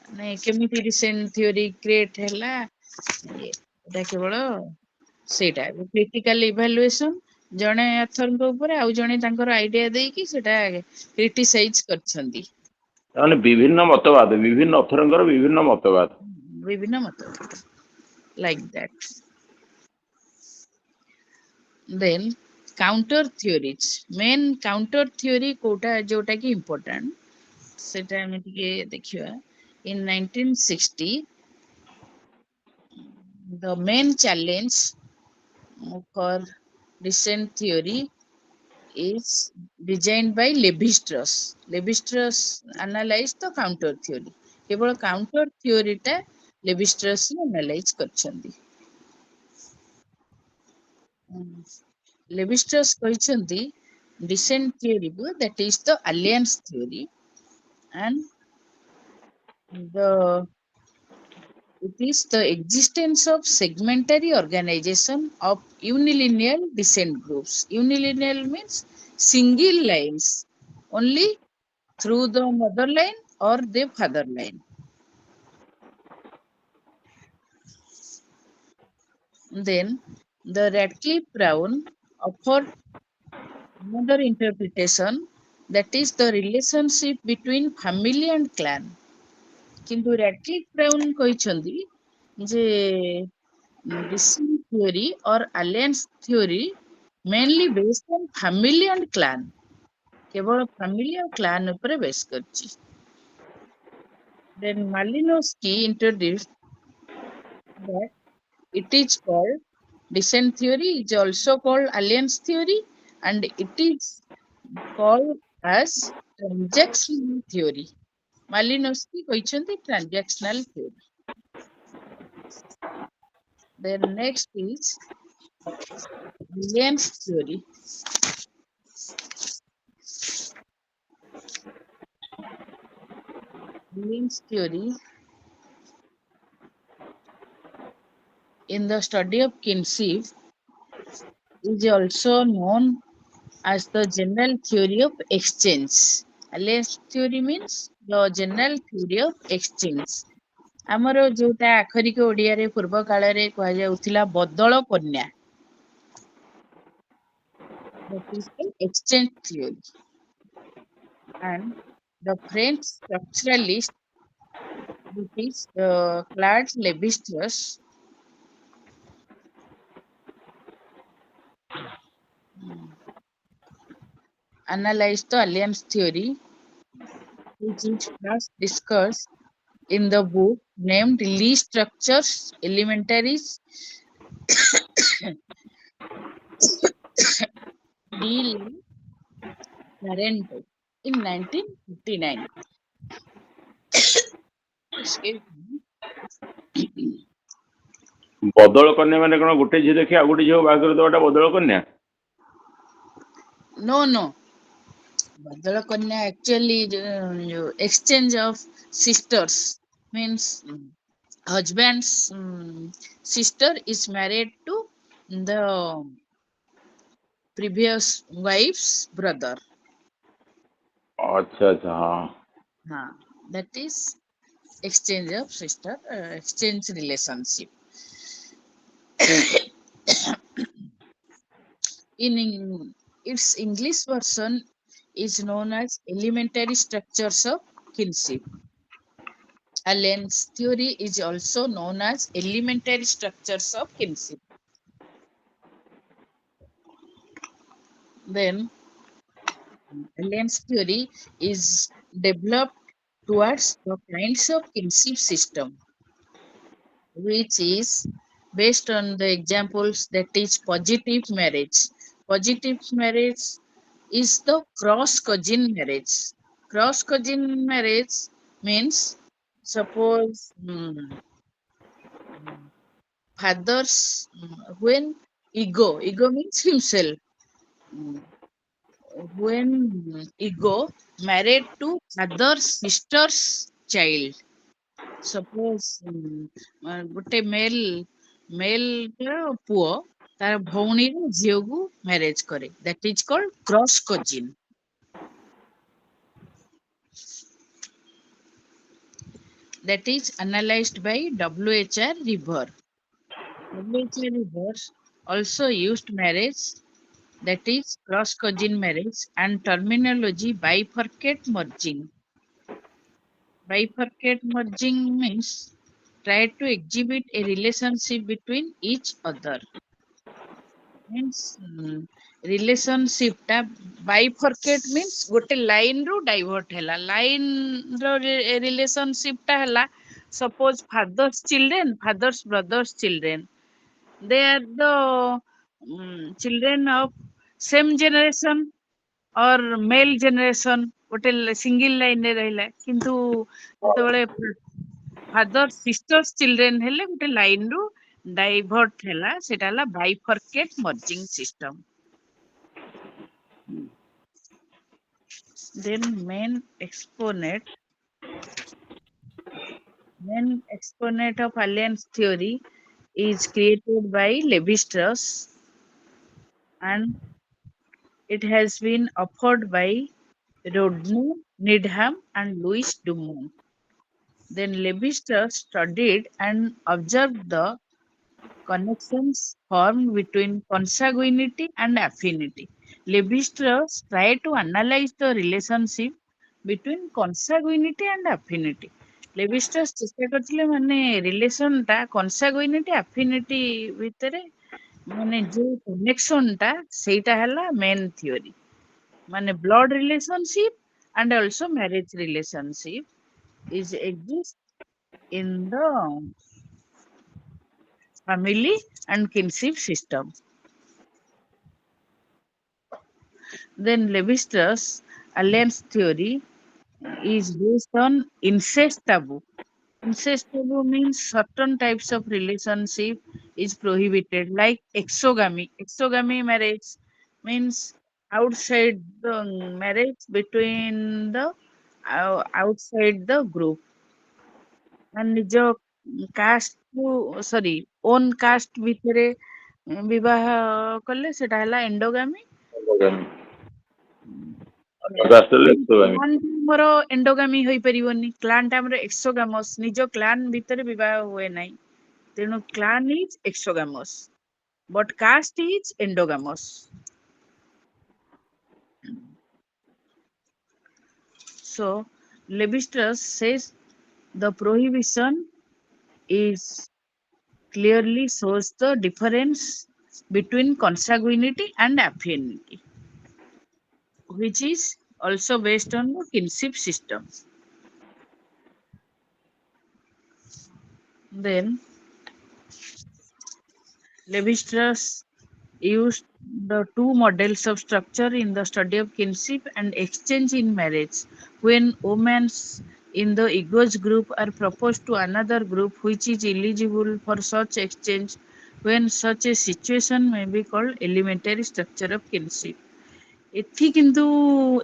माने केमिति रिसेंट थ्योरी क्रिएट हैला एटा केवल सेटा क्रिटिकल इवैल्यूएशन जणे ऑथर को ऊपर आउ जणे तांकर आइडिया देकी सेटा क्रिटिसाइज करछंती ताने विभिन्न मतवाद विभिन्न अथरंगर विभिन्न मतवाद विभिन्न मत like that then counter theories main counter theory कोटा जोटा की इंपोर्टेंट सेटा हम टिके देखिबा इन 1960 the main challenge for recent theory is designed by Levi-Strauss. Levi-Strauss analyzed the counter theory. केवल counter theory टा Levi-Strauss ने analyze करछंती Levi-Strauss କହିଛନ୍ତି descent theory that is the alliance theory and the it is the existence of segmentary organization of unilinear descent groups. Unilinear means single lines only through the mother line or the father line. Then the Radcliffe Brown offered another interpretation that is the relationship between family and clan. କିନ୍ତୁ Radcliffe Brown କହିଛନ୍ତି ଯେ descent theory or alliance theory mainly based on family and clan. केवल family और clan ଉପରେ base କରିଛି. Then Malinowski introduced that it is called descent theory is also called alliance theory and it is called as transactional theory. Malinowski କହିଛନ୍ତି transactional theory. Then next is alliance theory. Alliance theory in the study of kinship is also known as the general theory of exchange. Alliance theory means the general theory of exchange. ଆମର ଯୋଉଟା ଆଖରିକ ଓଡିଆରେ ପୂର୍ବ କାଳରେ କୁହାଯାଉଥିଲା ବଦଳ କନ୍ୟା that is the exchange theory and the French structuralist that is Claude Lévi-Strauss analyzed the alliance theory which is first discussed in the book named Lee Structures Elementaries de Parental in 1959. Excuse me. बदल कन्या माने कोन गोटे झी देखि आ गोटे झी बाग कर दोटा बदल कन्या No. Badala Kanya actually exchange of sisters means husband's sister is married to the previous wife's brother. अच्छा अच्छा हां That is exchange of sister, exchange relationship. In its English version is known as elementary structures of kinship. Allen's theory is also known as elementary structures of kinship. Then Allen's theory is developed towards the kinds of kinship system, which is based on the examples that is positive marriage. Positive marriage is the cross cousin marriage. Cross cousin marriage means suppose fathers when ego means himself when ego married to other sister's child. Suppose ଗୋଟେ male ପୁଅ ତାର ଭଉଣୀର ଝିଅକୁ marriage କରେ, that is called cross cousin. That is analyzed by WHR River. WHR River also used marriage, that is cross cousin marriage, and terminology bifurcate merging. Bifurcate merging means try to exhibit a relationship between each other. Means relationship ଟା bifurcate means ଗୋଟେ line ରୁ divert ହେଲା, line ର relationship ଟା ହେଲା suppose father's children, father's brother's children, they are the children of same generation or male generation, ଗୋଟେ single ଲାଇନରେ ରହିଲା, କିନ୍ତୁ ଯେତେବେଳେ ଫାଦର ସିଷ୍ଟର୍ସ ଚିଲଡ୍ରେନ ହେଲେ ଗୋଟେ ଲାଇନ ରୁ ଡାଇଭର୍ଟ ହେଲା, ସେଟା ହେଲା bifurcate merging system. Then main exponent of alliance theory is created by Levi-Strauss, and it has been offered by Rodney Needham and Louis Dumont. Then Levi-Strauss studied and observed the connections formed between consanguinity and affinity. Levi-Strauss tried to analyze the relationship between consanguinity and affinity. Levi-Strauss ଚେଷ୍ଟା କରିଥିଲେ ମାନେ relation ଟା consanguinity affinity ଭିତରେ ମାନେ ଯୋଉ connection ଟା ସେଇଟା ହେଲା ମେନ୍ ଥିଓରି, ମାନେ blood relationship and also marriage relationship is exist in the family and kinship system. Then Levi-Strauss alliance theory is based on incest taboo. Incest taboo means certain types of relationship is prohibited, like exogamy. Exogamy marriage means outside the marriage between the outside the group. And ନିଜ caste କୁ ସରି on caste ଭିତରେ ବିବାହ କଲେ ସେଟା ହେଲା ଏଣ୍ଡୋଗାମୀ। କ୍ଲାନ ଆମର ଏଣ୍ଡୋଗାମୀ ହୋଇପାରିବନି, କ୍ଲାନ ଟା ଆମର ଏକ୍ସୋଗାମସ୍, ନିଜ କ୍ଲାନ ଭିତରେ ବିବାହ ହୁଏ ନାହିଁ, ତେଣୁ clan is exogamous but caste is endogamous. So Levi-Strauss says the prohibition is clearly shows the difference between consanguinity and affinity, which is also based on the kinship system. Then Levi-Strauss used the two models of structure in the study of kinship and exchange in marriage. When women in the ego's group are proposed to another group which is eligible for such exchange, when such a situation may be called elementary structure of kinship. ଏଠି କିନ୍ତୁ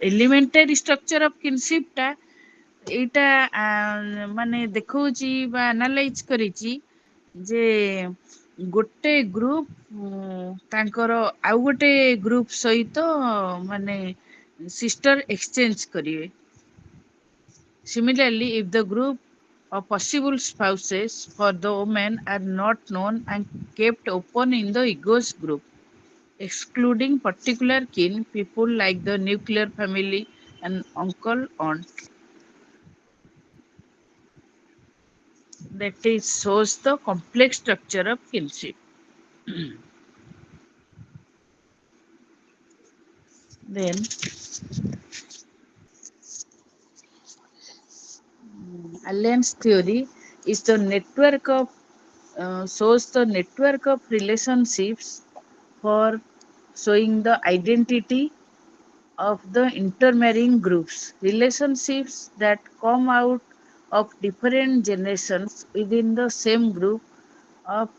elementary structure of କିନସିପ ଟା ଏଇଟା ମାନେ ଦେଖଉଛି ବା analyse କରିଛି ଯେ ଗୋଟେ ଗ୍ରୁପ ତାଙ୍କର ଆଉ ଗୋଟେ ଗ୍ରୁପ ସହିତ ମାନେ ସିଷ୍ଟର ଏକ୍ସଚେଞ୍ଜ କରିବେ। Similarly, if the group of possible spouses for the woman are not known and kept open in the ego's group, excluding particular kin people like the nuclear family and uncle aunt, that is shows the complex structure of kinship. Then alliance theory is the network of shows the network of relationships for showing the identity of the intermarrying groups. Relationships that come out of different generations within the same group of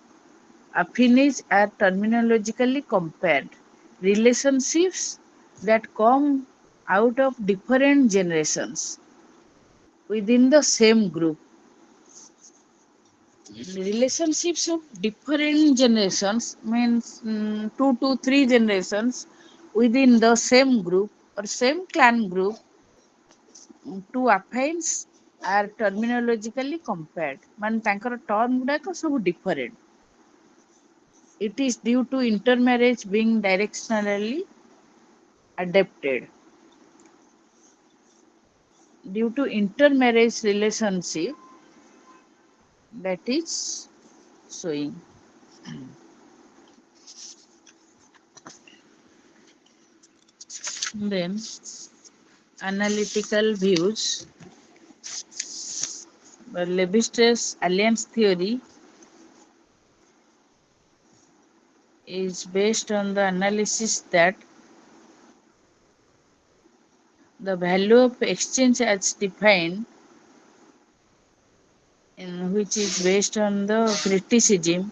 affinities are terminologically compared. Relationships that come out of different generations within the same group relationships of different generations means 2 to 3 generations within the same group or same clan group, two affines are terminologically compared ମାନେ ତାଙ୍କର term ଗୁଡାକ ସବୁ different. It is due to intermarriage being directionally adapted. Due to intermarriage relationship that is showing. Then analytical views. Levi-Strauss alliance theory is based on the analysis that the value of exchange as defined, in which is based on the criticism,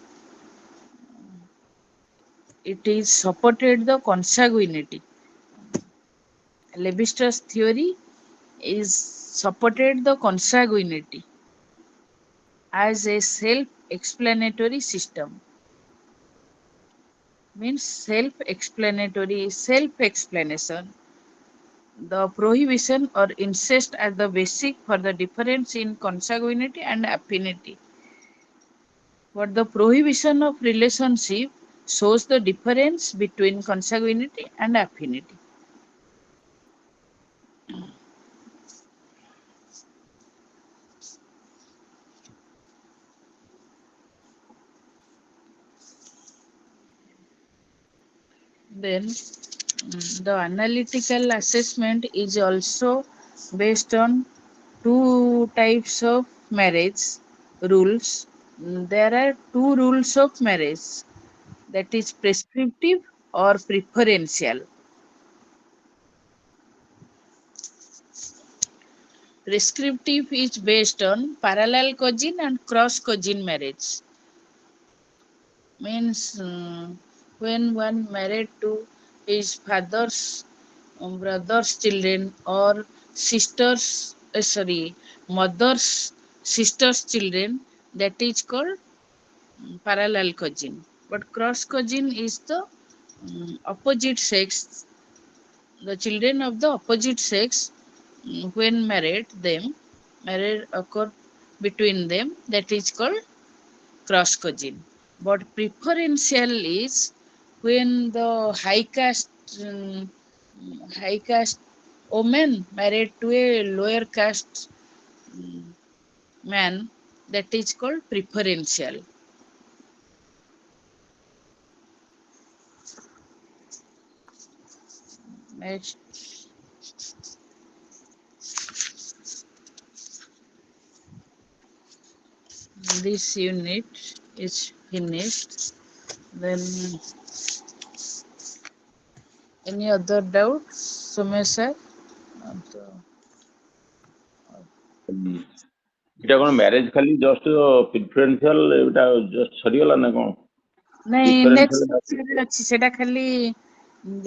it is supported the consanguinity. Levi-Strauss theory is supported the consanguinity as a self-explanatory system. Means self-explanatory, self-explanation. The prohibition or incest as the basic for the difference in consanguinity and affinity. But the prohibition of relationship shows the difference between consanguinity and affinity. Then the analytical assessment is also based on two types of marriage rules. There are two rules of marriage, that is prescriptive or preferential. Prescriptive is based on parallel cousin and cross cousin marriage. Means when one married to his father's brother's children or sisters, mother's sister's children, that is called parallel cousin. But cross cousin is the opposite sex, the children of the opposite sex when married occur between them, that is called cross cousin. But preferential is when the high caste woman married to a lower caste man, that is called preferential. Next, this unit is finished. Then any other doubts, Sumesh sir? ଏଇଟା କଣ marriage ଖାଲି just ପ୍ରିଫରେନ୍ସିଆଲ ଏଇଟା just ସରିଗଲା ନା କଣ? ନାଇଁ next differential ଲେକ୍ଚରରେ ଅଛି, ସେଟା ଖାଲି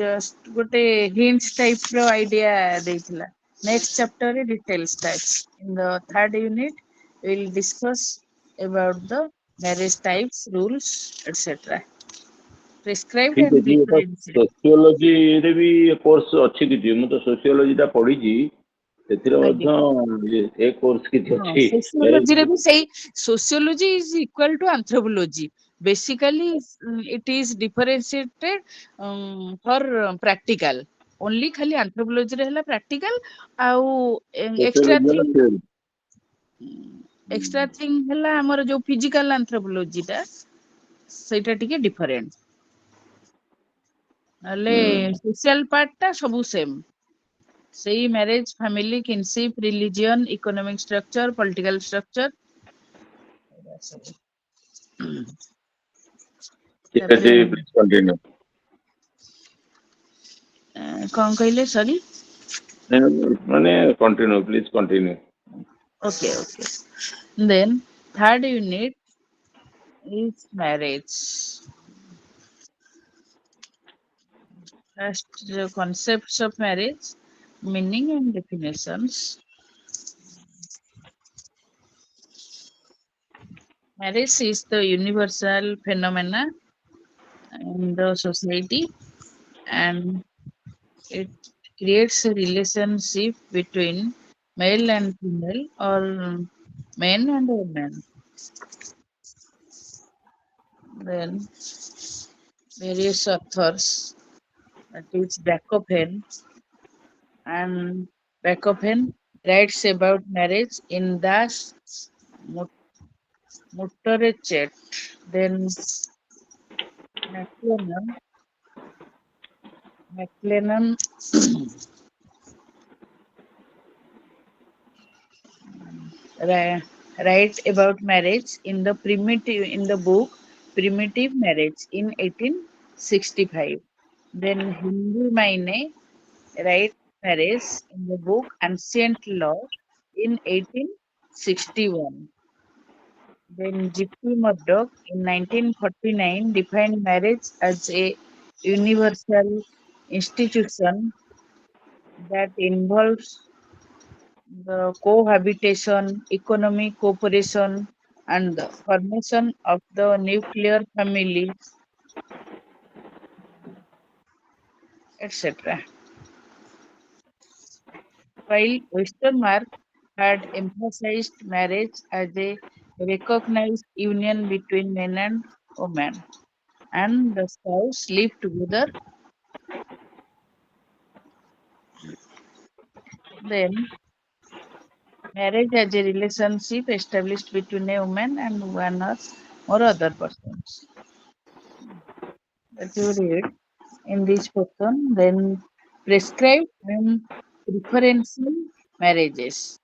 ଜଷ୍ଟ ଗୋଟେ ହିଣ୍ଟସ ଟାଇପ ର ଆଇଡିଆ ଦେଇଥିଲା। ନେକ୍ସଟ ଚାପ୍ଟରରେ ଡିଟେଲ୍ସ ଅଛି। In the third unit we will discuss about the marriage types, rules, etc. Prescribed ଠିକ and ଅଛି। ଏଟା preferential. ସୋସିଓଲୋଜିରେ ବି କୋର୍ସ ଅଛି କିଛି? ମୁଁ ତ ସୋସିଓଲୋଜି ଟା ପଢିଛି, ସେଥିରେ ଆଜ୍ଞା। ମଧ୍ୟ ଏ କୋର୍ସ କିଛି ହଁ ଅଛି ସୋସିଓଲୋଜିରେ ବି ସେଇ sociology is equal to anthropology. Basically, it is differentiated for practical. Only ଖାଲି anthropology ରେ ହେଲା practical ଆଉ extra ସୋସିଓଲୋଜି ହେଲା thing theory। ଏକ୍ସଟ୍ରା ଥିଙ୍ଗ ହେଲା ଆମର ଯୋଉ ଫିଜିକାଲ ଆନ୍ଥ୍ରୋପୋଲୋଜି ଟା, ସେଇଟା ଟିକେ ଡିଫରେଣ୍ଟ। ନହେଲେ ସୋସିଆଲ ପାର୍ଟ ଟା ସବୁ ସେମ୍। ସେଇ marriage, family, kinship, religion, economic structure, political structure. ଠିକ ତାପରେ ଅଛି, ପ୍ଲିଜ କଣ୍ଟିନ୍ୟୁ। କଣ କହିଲେ ସରି? ମାନେ continue, please continue. Okay, okay. Then third unit is marriage. First, the concepts of marriage, meaning and definitions. Marriage is the universal phenomena in the society, and it creates a relationship between male and female or men and women. Then various authors, that is Bakofen, and Bakofen writes about marriage in Das Mutterechet. Then McLennan, McLennan ri- write about marriage in the book Primitive Marriage in 1865. Then Hindu Maine write marriage in the book Ancient Law in 1861. Then G.P. Murdoch in 1949 defined marriage as a universal institution that involves the cohabitation, economic cooperation, and the formation of the nuclear family, etc. While Western Mark had emphasized marriage as a recognized union between man and woman, and the spouse live together, then marriage as a relationship established between a woman and one or more other persons. That you read in this portion, then prescribed and preferential marriages.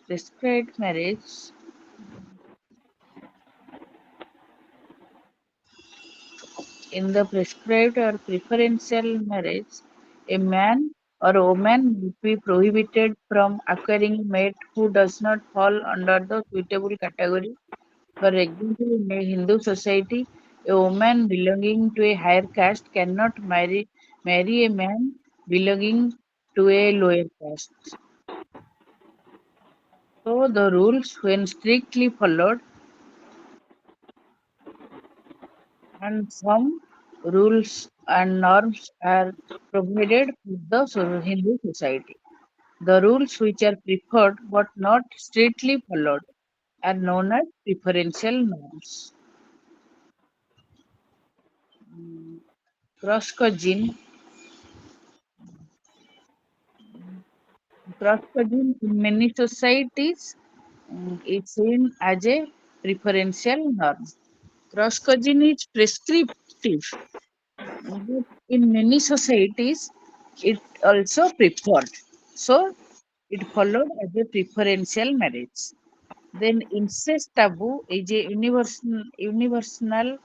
Prescribed marriage. In the prescribed or preferential marriage, a man or a woman would be prohibited from acquiring a mate who does not fall under the suitable category. For example, in a Hindu society, a woman belonging to a higher caste cannot marry a man belonging to a lower caste. So the rules, when strictly followed, and some rules and norms are provided for the Hindu society. The rules which are preferred but not strictly followed are known as preferential norms. Cross cousin, cross cousin in many societies is seen as a preferential norm. Cross cousin is prescriptive, but in many societies it also preferred. So it followed as a preferential marriage. Then incest taboo is a universal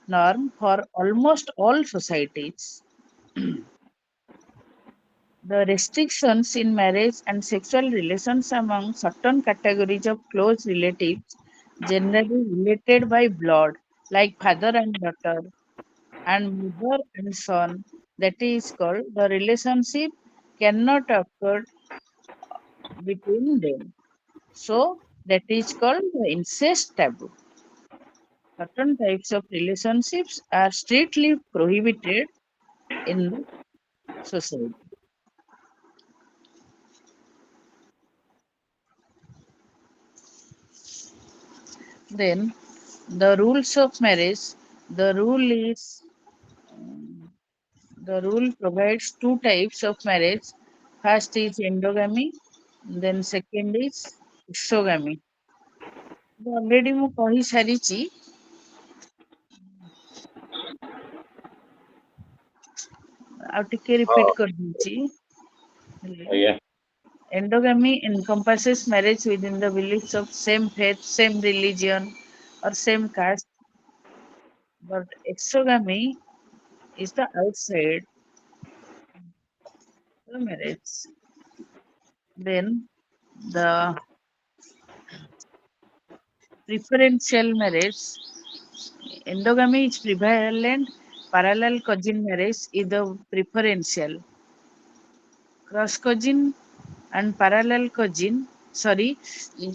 norm for almost all societies. The restrictions in marriage and sexual relations among certain categories of close relatives, generally related by blood, like father and daughter, and mother and son, that is called the relationship cannot occur between them. So that is called the incest taboo. Certain types of relationships are strictly prohibited in the society. Then the rules of marriage, the rule is the rule provides two types of marriage. First is endogamy, then second is exogamy. Already ମୁଁ କହି ସାରିଛି, ଆଉ ଟିକେ ହଁ repeat କରିଦଉଛି. ଆଜ୍ଞା Endogamy encompasses marriage within the beliefs of same faith, same religion, or same caste, but exogamy is the outside the marriage. Then the preferential marriage, endogamy is prevalent, parallel cousin marriage is the preferential. cross cousin and parallel cousin. Sorry,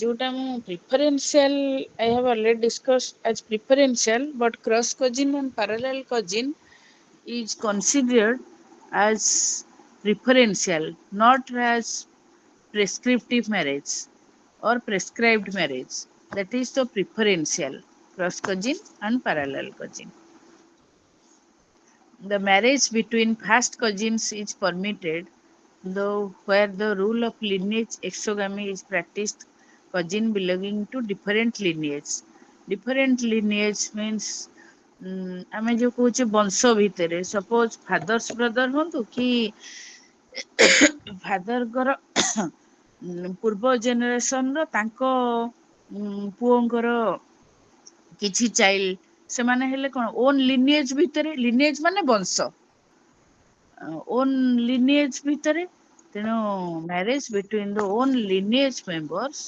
ଯୋଉଟା ମୁଁ preferential I have already discussed as preferential, but cross cousin and parallel cousin is considered as preferential, not as prescriptive marriage or prescribed marriage. That is the preferential cross cousin and parallel cousin. The marriage between first cousins is permitted, though where the rule of lineage exogamy is practiced, cousin belonging to different lineage. Different lineage means ଆମେ ଯୋଉ କହୁଛେ ବଂଶ ଭିତରେ suppose fathers brother ହୁଅନ୍ତୁ କି ଫାଦରଙ୍କର ପୂର୍ବ ଜେନେରେସନର ତାଙ୍କ ପୁଅଙ୍କର କିଛି ଚାଇଲ୍ଡ, ସେମାନେ ହେଲେ କଣ ଓନ୍ ଲିନିଏଜ ଭିତରେ, ଲିନିଏଜ ମାନେ ବଂଶ, own lineage ଭିତରେ, ତେଣୁ marriage between the own lineage members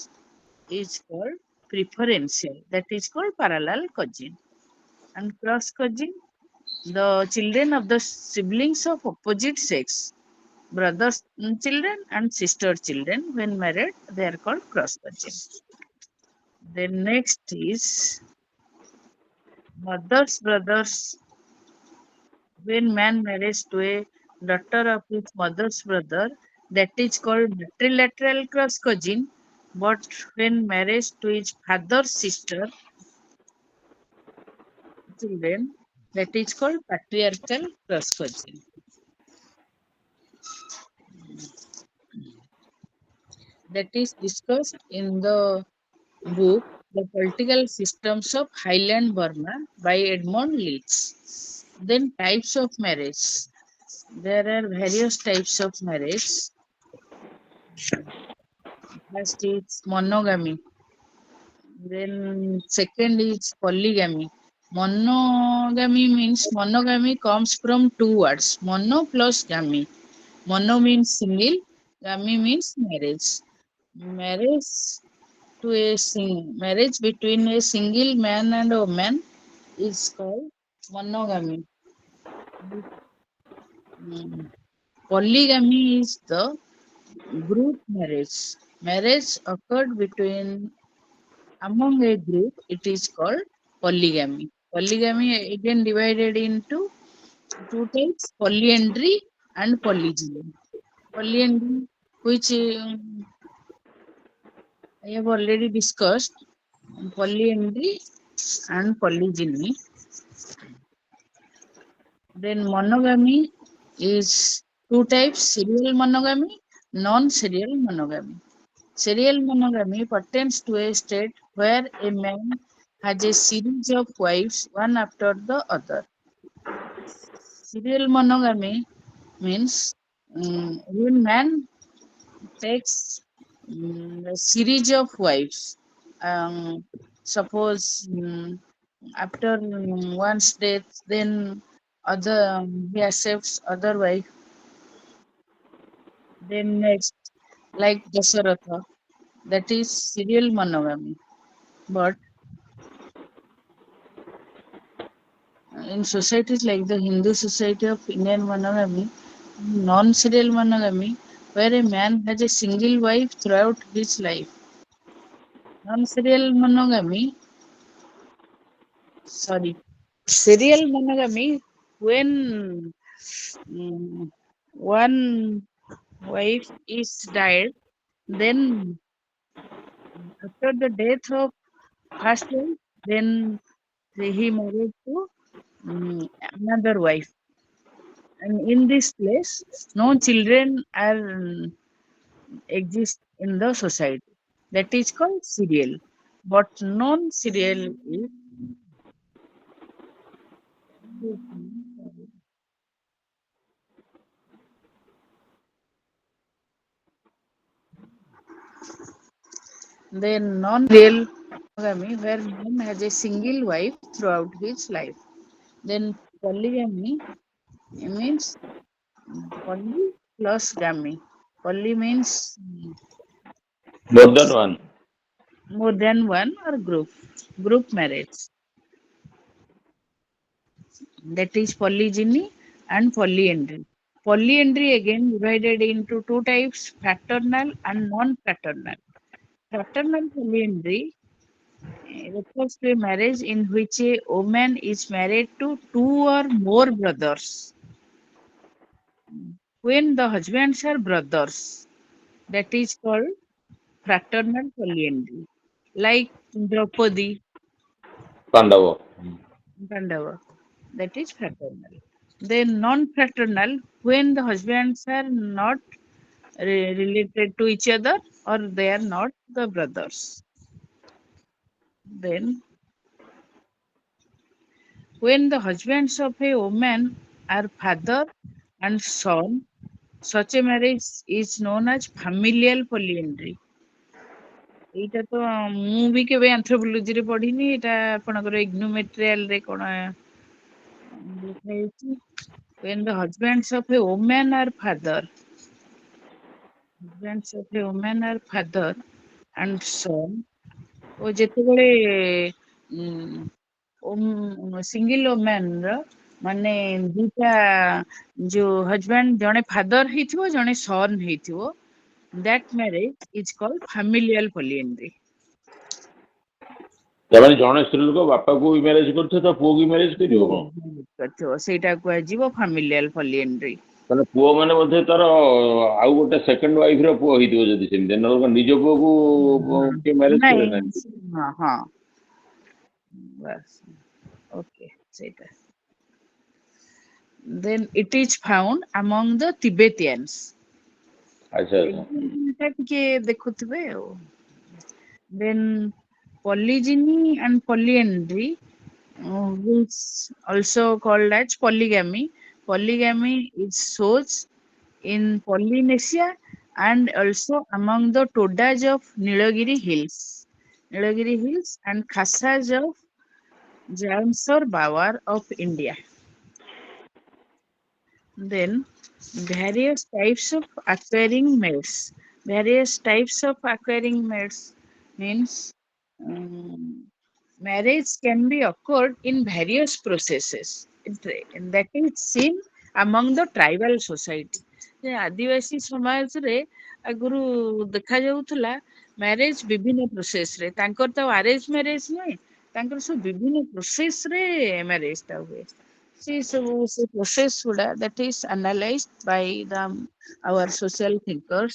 is called preferential, that is called parallel cousin. And cross cousin, the children of the siblings of opposite sex, brothers children and sister children, when married they are called cross cousin. Then next is mother's brothers. When man marries to a daughter of his mother's brother, that is called matrilateral cross cousin. But when marriage to his father's sister children, that is called patriarchal cross cousin. That is discussed in the book The Political Systems of Highland Burma by Edmund Leach. Then types of marriage. There are various types of marriage. First is monogamy. Then second is polygamy. Monogamy comes from two words. Mono plus gamy. Mono means single, gamy means marriage. Marriage marriage between a single man and a woman is called monogamy. Mm, Polygamy is the group marriage. Marriage occurred between among a group, it is called polygamy. Polygamy again divided into two types, polyandry and polygyny. Polyandry, which I have already discussed, polyandry and polygyny. Then monogamy is two types, serial monogamy, non-serial monogamy. Serial monogamy pertains to a state where a man has a series of wives, one after the other. Serial monogamy means when man takes a series of wives. Suppose after one's death, then other he accepts other wife. Then next, like Dasaratha, that is serial monogamy. But in societies like the Hindu Society of Indian Monogamy, non-serial monogamy, where a man has a single wife throughout his life. Non-serial monogamy, sorry, serial monogamy, when one wife is died, then after the death of first wife, then he married to another wife. And in this place, no children are exist in the society. That is called serial. But non-serial is then non-real monogamy, where man has a single wife throughout his life. Then polygamy means poly plus gamy. Poly means More than one. more than one or group marriage. That is polygyny and polyandry. Polyandry again divided into two types, fraternal and non-fraternal. Fraternal polyandry refers to a marriage in which a woman is married to two or more brothers. When the husbands are brothers, that is called fraternal polyandry. Like Draupadi, Pandava. Pandava, that is fraternal. Then non-fraternal, when the husbands are not related to each other or they are not the brothers. Then, when the husbands of a woman are father and son, such a marriage is known as familial polyandry. ଏଇଟା ତ ମୁଁ ବି କେବେ ଆନ୍ଥ୍ରୋପୋଲୋଜିରେ ପଢିନି, ଏଇଟା ଆପଣଙ୍କର ଇଗ୍ନୋମେଟ୍ରିଆଲରେ କଣ ଲେଖା ହେଇଛି? When the husbands of a woman are father and son, ଓ ଯେତେବେଳେ ସିଙ୍ଗଲ ଓମ୍ୟାନ ର ମାନେ ଦିଟା ଯୋଉ ହଜବାଣ୍ଡ ଜଣେ ଫାଦର ହେଇଥିବ ଜଣେ ସନ୍ ହେଇଥିବ, that marriage is called familial polyandry. ତାମାନେ ଜଣେ ସ୍ତ୍ରୀ ଲୋକ ବାପାକୁ ବି ମ୍ୟାରେଜ କରୁଥିବ ତା ପୁଅକୁ ବି ମ୍ୟାରେଜ କରିବ କଣ? ସେଇଟା କୁହାଯିବ familial polyandry. ତାହେଲେ ପୁଅ ମାନେ ବୋଧେ ତାର ଆଉ ଗୋଟେ ସେକେଣ୍ଡ ୱାଇଫ ର ପୁଅ ହେଇଥିବ ଯଦି ସେମିତି, ନହେଲେ ନିଜ ପୁଅକୁ କିଏ ମ୍ୟାରେଜ କରେ ନା? ନାଇଁ, ହଁ ହଁ, ବାସ୍, ଓକେ, ସେଇଟା. Then it is found among the Tibetans. ଆଚ୍ଛା ଆଚ୍ଛା। ଏଇଟା ଟିକେ ଦେଖୁଥିବେ ଆଉ। Then polygyny and polyandry, which also called as polygamy. Polygamy is shows in Polynesia and also among the Todas of Nilagiri Hills and Khasas of Jansar Bawar of India. Then various types of acquiring mates. Various types of acquiring mates means um, marriage can be occurred in various processes. And that is seen among the tribal society. ଯେ ଆଦିବାସୀ ସମାଜରେ ଆଗରୁ ଦେଖାଯାଉଥିଲା marriage ବିଭିନ୍ନ ପ୍ରୋସେସରେ, ତାଙ୍କର ତ arrange marriage ନୁହେଁ, ତାଙ୍କର ସବୁ ବିଭିନ୍ନ ପ୍ରୋସେସରେ ମ୍ୟାରେଜଟା ହୁଏ। ସେ ସବୁ ସେ ପ୍ରୋସେସ ଗୁଡା that is analyzed by the our social thinkers.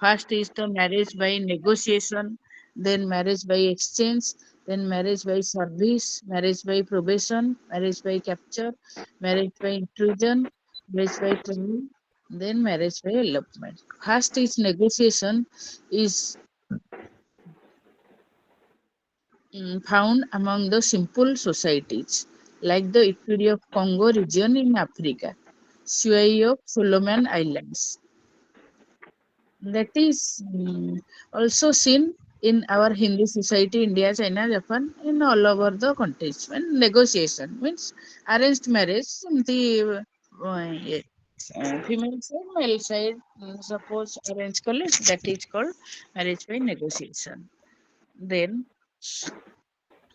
First is the marriage by negotiation, then marriage by exchange, then marriage by service, marriage by probation, marriage by capture, marriage by intrusion, marriage by training, then marriage by elopement. First is negotiation is found among the simple societies like the Equity of Congo region in Africa, Sway of Solomon Islands. That is also seen in our Hindu society, India, China, Japan, in all over the countries. When negotiation means arranged marriage, the female side, male side, suppose arrange college, that is called marriage by negotiation. Then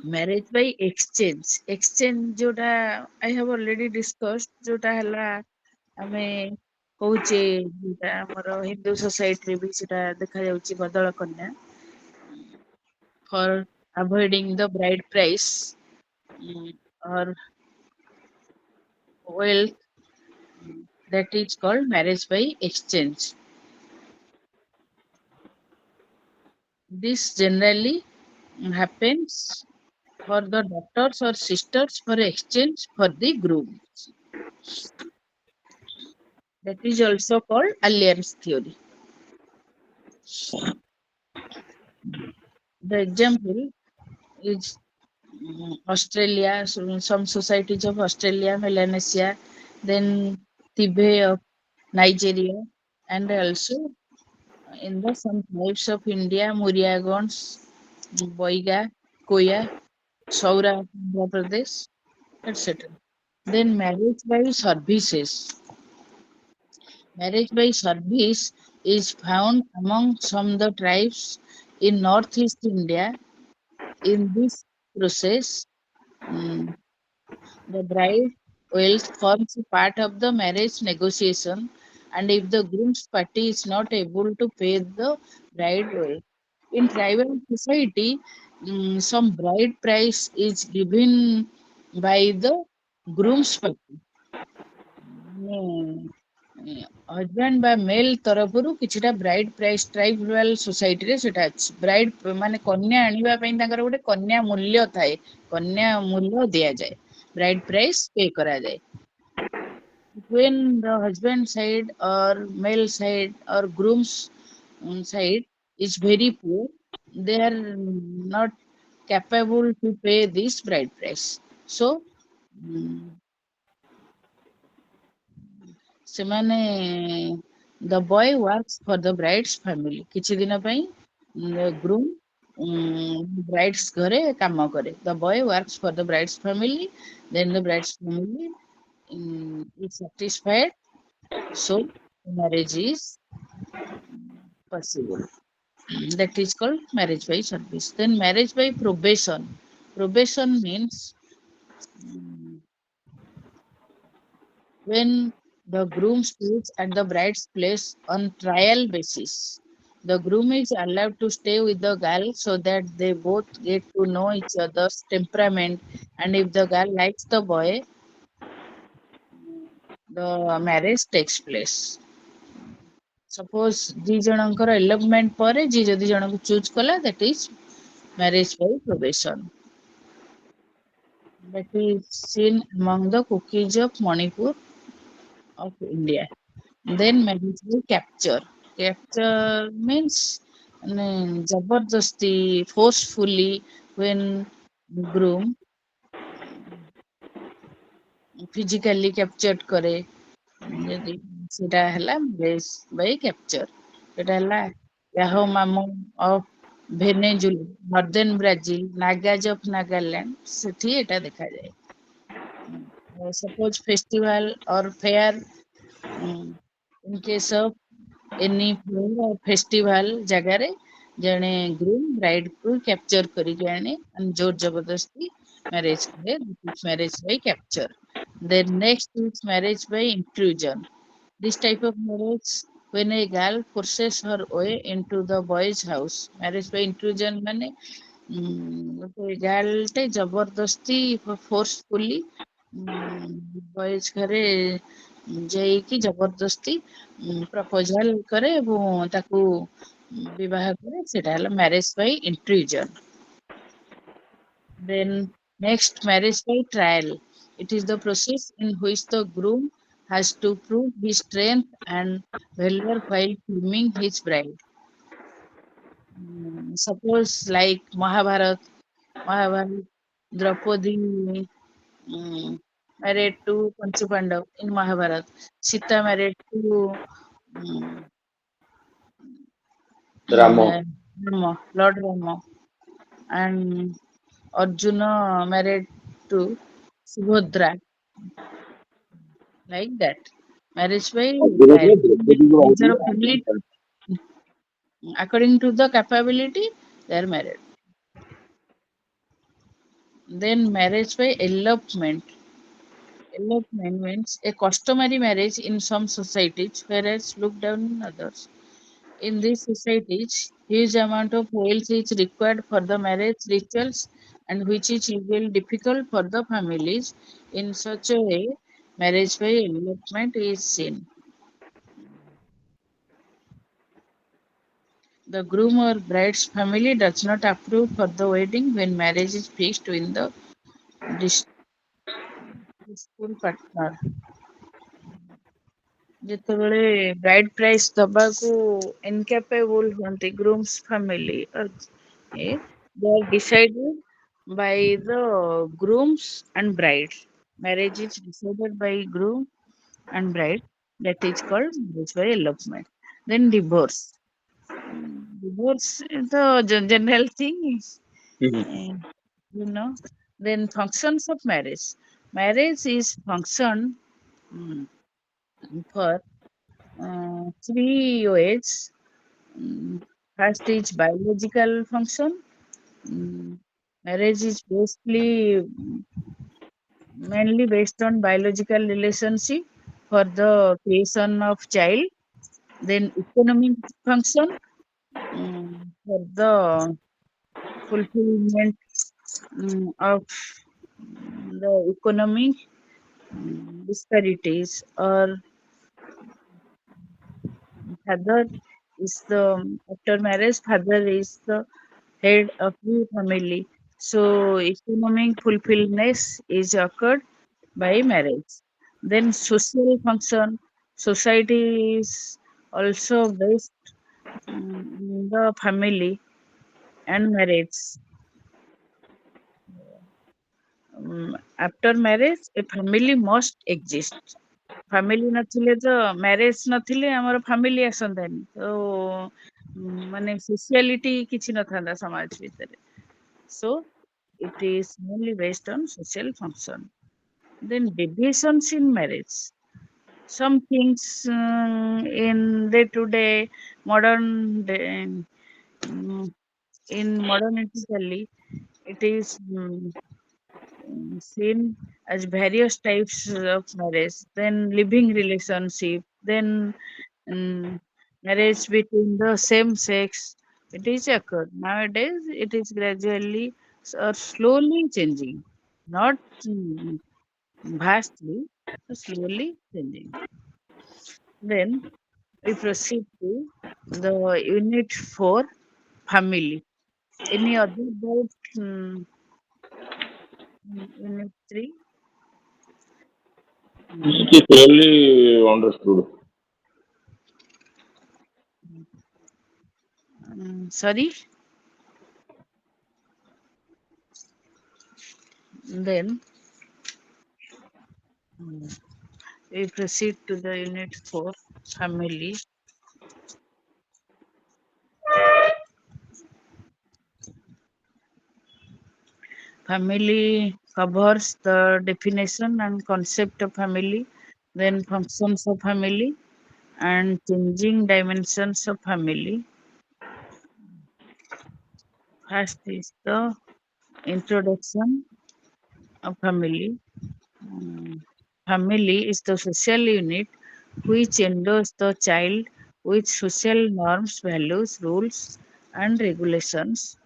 marriage by exchange. Exchange ଯୋଉଟା I have already discussed, ଯୋଉଟା ହେଲା ଆମେ କହୁଛେ ଯୋଉଟା ଆମର ହିନ୍ଦୁ ସୋସାଇଟିରେ ବି ସେଟା ଦେଖାଯାଉଛି ବଦଳ କନ୍ୟା for avoiding the bride price or wealth, that is called marriage by exchange. This generally happens for the daughters or sisters for exchange for the groom. That is also called alliance theory. The example is Australia, some societies of Australia, Melanesia, then Tibet of Nigeria, and also in the some tribes of India, Muryagons, Boiga, Koya, Saura, Andhra Pradesh, etc. Then marriage by services. Marriage by service is found among some of the tribes in northeast India. In this process, mm, the bride Wealth forms a part of the marriage negotiation, and if the groom's party is not able to pay the bride wealth. In tribal society, some bride price is given by the groom's party. Husband ବା mail ତରଫରୁ କିଛିଟା bride price tribal ସୋସାଇଟିରେ ସେଟା ଅଛି। Bride ମାନେ କନ୍ୟା ଆଣିବା ପାଇଁ ତାଙ୍କର ଗୋଟେ କନ୍ୟା ମୂଲ୍ୟ ଥାଏ। କନ୍ୟା ମୂଲ୍ୟ ଦିଆଯାଏ। ବ୍ରାଇଡ୍ ପ୍ରାଇସ୍ ପେ କରାଯାଏ। When the husband side or male side or groom's side is very poor, they are not capable to pay this bride price. So, mm, ସେମାନେ the boy works for the bride's family କିଛି ଦିନ ପାଇଁ groom bride's ଘରେ କାମ କରେ the boy works for the bride's family then the bride's family is satisfied so marriage is possible. That is called marriage by service. Then marriage by probation. Probation means mm, when the groom stays at the bride's place on trial basis. The groom is allowed to stay with the girl so that they both get to know each other's temperament. And if the girl likes the boy, the marriage takes place. Suppose ଦି ଜଣଙ୍କର elopement ପରେ ଯିଏ ଯଦି ଜଣଙ୍କୁ choose କଲା that is marriage by probation. That is seen among the cookies of Manipur of India. Then marriage by capture. Capture means जबरदस्ती forcefully when groom physically captured करे ଯଦି ସେଟା ହେଲା marriage by capture. ସେଟା ହେଲା Yahoo Mamu of Venezuela, Northern Brazil, Nagas of Nagaland ସେଠି ଏଟା ଦେଖାଯାଏ। Suppose festival or fair in case of any fair or festival ଜାଗାରେ ଜଣେ groom bride କୁ capture କରିକି ଆଣେ and ଜୋର ଜବରଦସ୍ତି marriage କରେ marriage by capture. Then next is marriage by intrusion. This type of marriage when a girl forces her way into the boy's house. Marriage by intrusion ମାନେ ଗୋଟେ ଗାର୍ଲଟେ ଜବରଦସ୍ତି forcefully boys ଘରେ ଯାଇକି ଜବରଦସ୍ତି ପ୍ରପୋଜାଲ କରେ ଏବଂ ତାକୁ ବିବାହ କରେ ସେଟା ହେଲା marriage by intrusion. Then next marriage by trial. It is the process in which the groom has to prove his strength and valor while grooming his bride. Suppose like Mahabharat, Draupadi married to Panchu Pandav in Mahabharat. Sita married to um, Ram Lord Rama, and Arjuna married to Subhadra, like that. Marriage by trial. ଅଗ୍ନିରେ ଦ୍ରୌପଦୀକୁ These are ରହିଥିଲେ fully according to the capability, they are married. Then marriage by elopement. Elopement means a customary marriage in some societies, whereas looked down in others. In these societies, huge amount of wealth is required for the marriage rituals and which is usually difficult for the families. In such a way, marriage by elopement is seen. The groom or bride's family does not approve for the wedding when marriage is fixed with the dis- school partner। ଯେତେବେଳେ bride price ଦବାକୁ incapable ହୁଅନ୍ତି groom's family they are decided by the grooms and bride. Marriage is decided by groom and bride. That is called marriage by elopement. Then divorce. Divorce is the general thing, eh, you know. Then functions of marriage. Marriage is function mm, for three ways. First is biological function. Mm, Marriage is basically mainly based on biological relationship for the creation of child, then economic function for the fulfillment of the economic disparities, or father is the after marriage father is the head of the family, so economic fulfillment is occurred by marriage. Then social function, society is also based in the family and marriage. After marriage a family must exist. Family ନଥିଲେ ତ marriage ନଥିଲେ ଆମର family ଆସନ୍ତାନି ତ ମାନେ ସୋସିଆଲିଟି କିଛି ନଥାନ୍ତା ସମାଜ ଭିତରେ, so it is mainly based on social function. Then deviations in marriage, some things in day to day modern day, um, in modern Italy it is seen as various types of marriage, then living relationship, then marriage between the same sex. It is occurred. Nowadays, it is gradually or slowly changing, not mm, vastly, but slowly changing. Then we proceed to the unit 4, family. Any other about unit 3? It is clearly understood. Sorry. Then we proceed to the unit 4, family. Family covers the definition and concept of family, then functions of family, and changing dimensions of family. First is the introduction of family. Mm, Family is the social unit which endows the child with social norms, values, rules, and regulations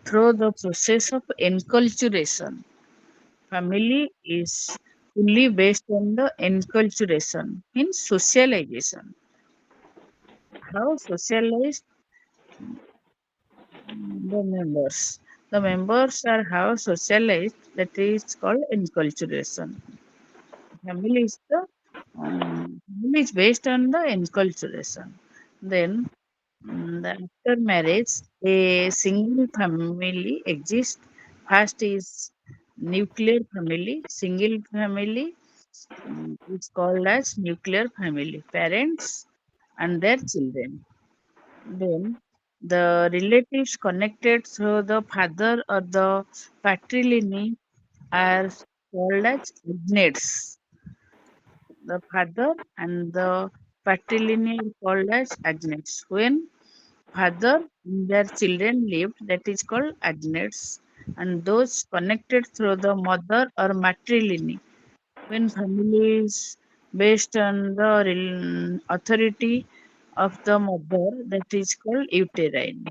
through the process of enculturation. Family is fully based on the enculturation, means socialization. How socialized the members? The members are how socialized, that is called enculturation. Family is based on the enculturation. Then after marriage, a single family exists. First is nuclear family. Single family is called as nuclear family. Parents and their children. Then the relatives connected through the father or the patrilineage are called as agnates. The father and the patrilineage are called as agnates. When father and their children lived, that is called agnates, and those connected through the mother or matrilineage. When family is based on the authority of the mother, that is called uterine.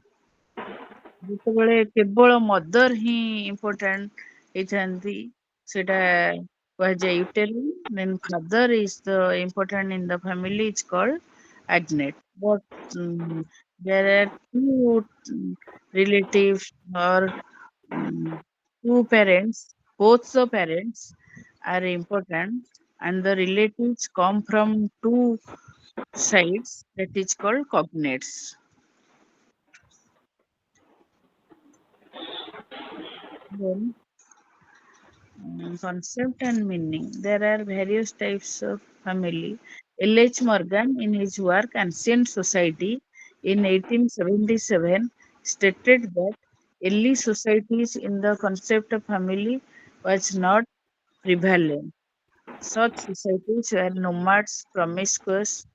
ଯେତେବେଳେ କେବଳ ମଦର ହିଁ important ହେଇଥାନ୍ତି ସେଟା କୁହାଯାଏ uterine. Then father is the important in the family, it's called agnate. But there are two relatives or two parents, both the parents are important, and the relatives come from two sides, that is called cognates. Then concept and meaning. There are various types of family. L.H. Morgan, in his work Ancient Society in 1877, stated that early societies in the concept of family was not prevalent. Such societies were nomads, promiscuous,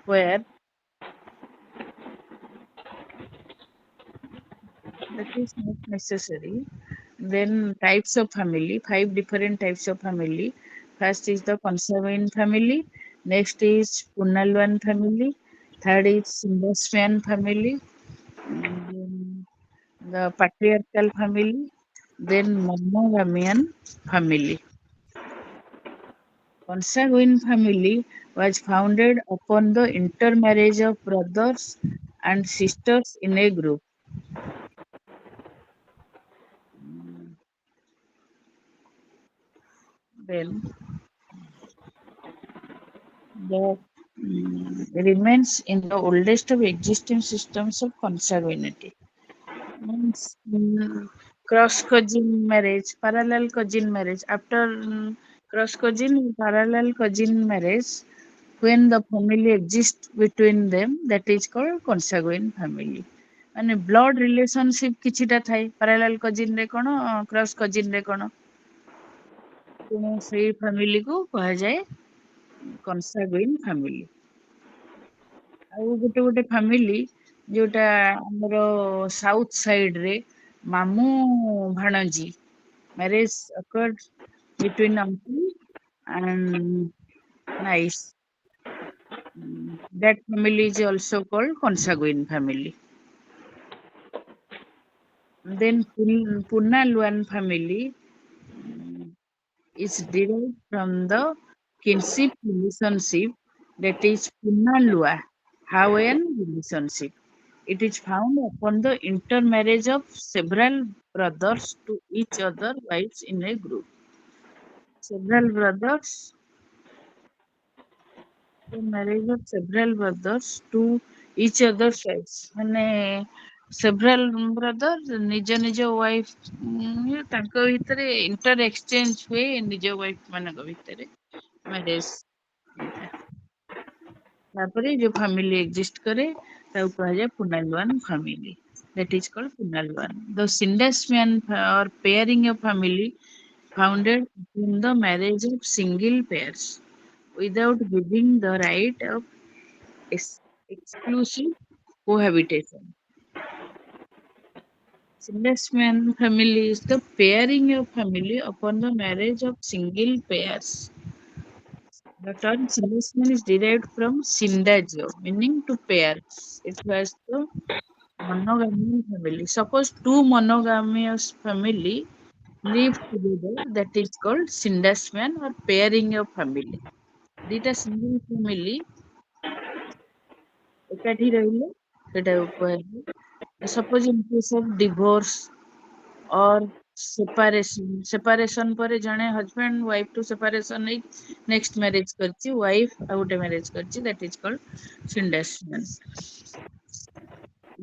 where that is not necessary. Then types of family, five different types of family. First is the consanguine family. Next is Punalwan family. Third is Sindaswan family. Then the patriarchal family. Then monogamian family. Consanguine family was founded upon the intermarriage of brothers and sisters in a group. Then the remains in the oldest of existing systems of consanguinity. Means cross cousin marriage, parallel cousin marriage. After cross cousin, parallel cousin marriage, when the family exists between them, that is called consanguine family. ମାନେ blood relationship କିଛିଟା ଥାଏ parallel cousin ରେ କଣ cross cousin ରେ କଣ ତେଣୁ ସେଇ ଫ୍ୟାମିଲିକୁ କୁହାଯାଏ କନସାଗୁଇନ ଫ୍ୟାମିଲି। ଆଉ ଗୋଟେ ଗୋଟେ ଫ୍ୟାମିଲି ଯୋଉଟା ଆମର ସାଉଥ ସାଇଡ ରେ ମାମୁଁ ଭାଣଜୀ marriage occurred between uncle and niece. That family is also called consanguine family. Then Punalwan family is derived from the kinship relationship, that is Punalua, Hawaiian relationship. It is found upon the intermarriage of several brothers to each other wives in a group. Several brothers, the marriage of several brothers to each other's wives. ମାନେ several brothers ନିଜ ନିଜ wife ତାଙ୍କ ଭିତରେ inter exchange ହୁଏ ନିଜ wife ମାନଙ୍କ ଭିତରେ marriage ହେଇଥାଏ। ତାପରେ ଯୋଉ family exist କରେ ତାକୁ କୁହାଯାଏ Punalwan family. That is called Punalwan. The Sindasman or pairing of family founded in the marriage of single pairs without giving the right of exclusive cohabitation. Sindasman family is the pairing of family upon the marriage of single pairs. The term Sindasman is derived from Sindagio, meaning to pair. It was the monogamous family. Suppose two monogamous family live together, that is called Sindasman or pairing of family. Dita single family ଏକାଠି ରହିଲେ ସେଟାକୁ କୁହାଯାଏ। Suppose in case of divorce or separation ପରେ ଜଣେ husband wife to separation ହେଇ next marriage କରିଛି wife ଆଉ ଗୋଟେ marriage କରିଛି, that is called Sindasman.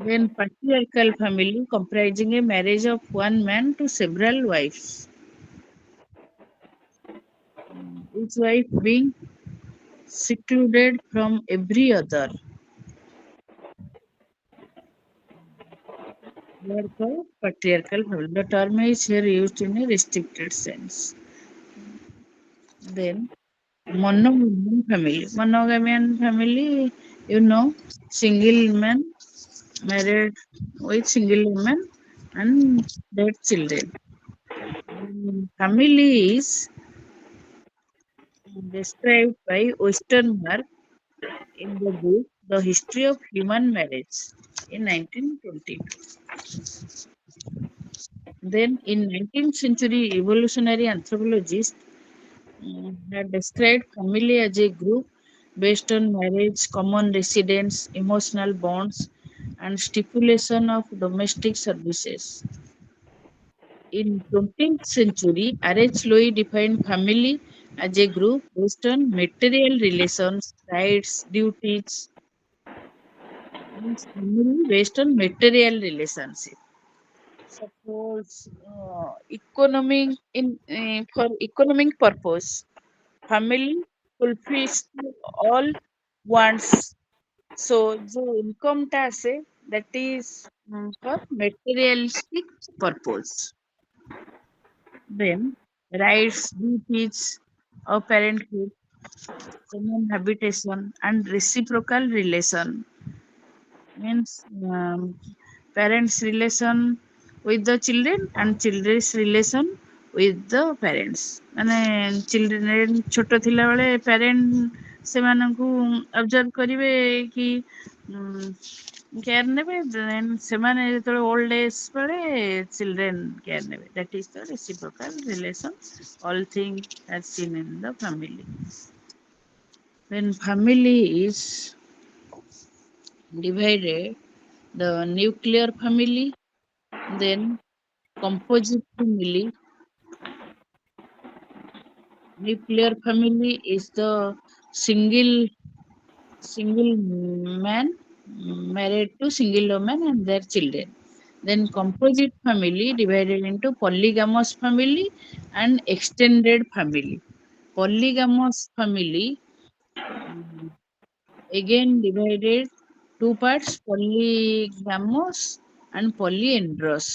Then patriarchal family comprising a marriage of one man to several wives, each wife being secluded from every other. They are called patriarchal family. The term is here used in a restricted sense. Then monogamian family. Monogamian family, you know, single man married with single woman and their children. Family is described by Westernberg in the book The History of Human Marriage in 1922. Then in 19th century evolutionary anthropologists had described family as a group based on marriage, common residence, emotional bonds, and stipulation of domestic services. In 20th century, R.H. Lowe defined family as a group based on material relations, rights, duties, means family based on material relationship. Suppose for economic purpose, family fulfills all wants. So the income tax that is for materialistic purpose. Then rights, duties of parenthood, common habitation, and reciprocal relation means parents relation with the children and children's relation with the parents ମାନେ children ଛୋଟ ଥିଲା ବେଳେ parent ସେମାନଙ୍କୁ observe କରିବେ କି care ନେବେ then ସେମାନେ ଯେତେବେଳେ old age ବେଳେ children care ନେବେ that is the reciprocal relation all things are seen in the family. When family is divided, the nuclear family, then composite family. Nuclear family is the single single man married to single woman and their children. Then composite family divided into polygamous family and extended family. Polygamous family mm, again divided two parts polygamous and polyandrous.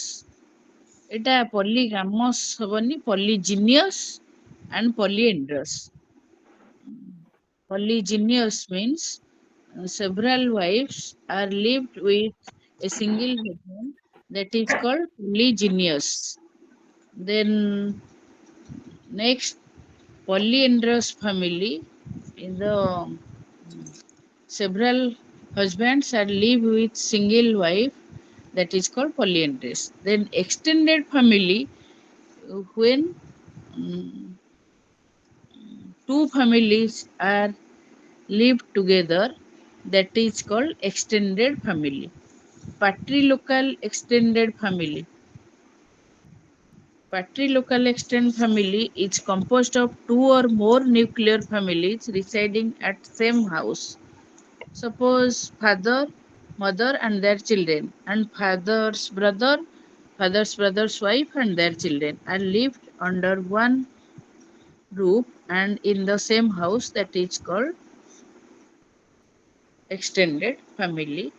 এটা polygamous ହବନି polygynous and polyandrous. Polygynous means several wives are lived with a single husband that is called polygynous. Then next polyandrous family in the several husbands are live with single wife that is called polyandrous. Then extended family when mm, two families are live together that is called extended family. Patrilocal extended family. Patrilocal extended family is composed of two or more nuclear families residing at same house. Suppose father, mother and their children and father's brother's wife and their children are lived under one roof and in the same house that is called extended family.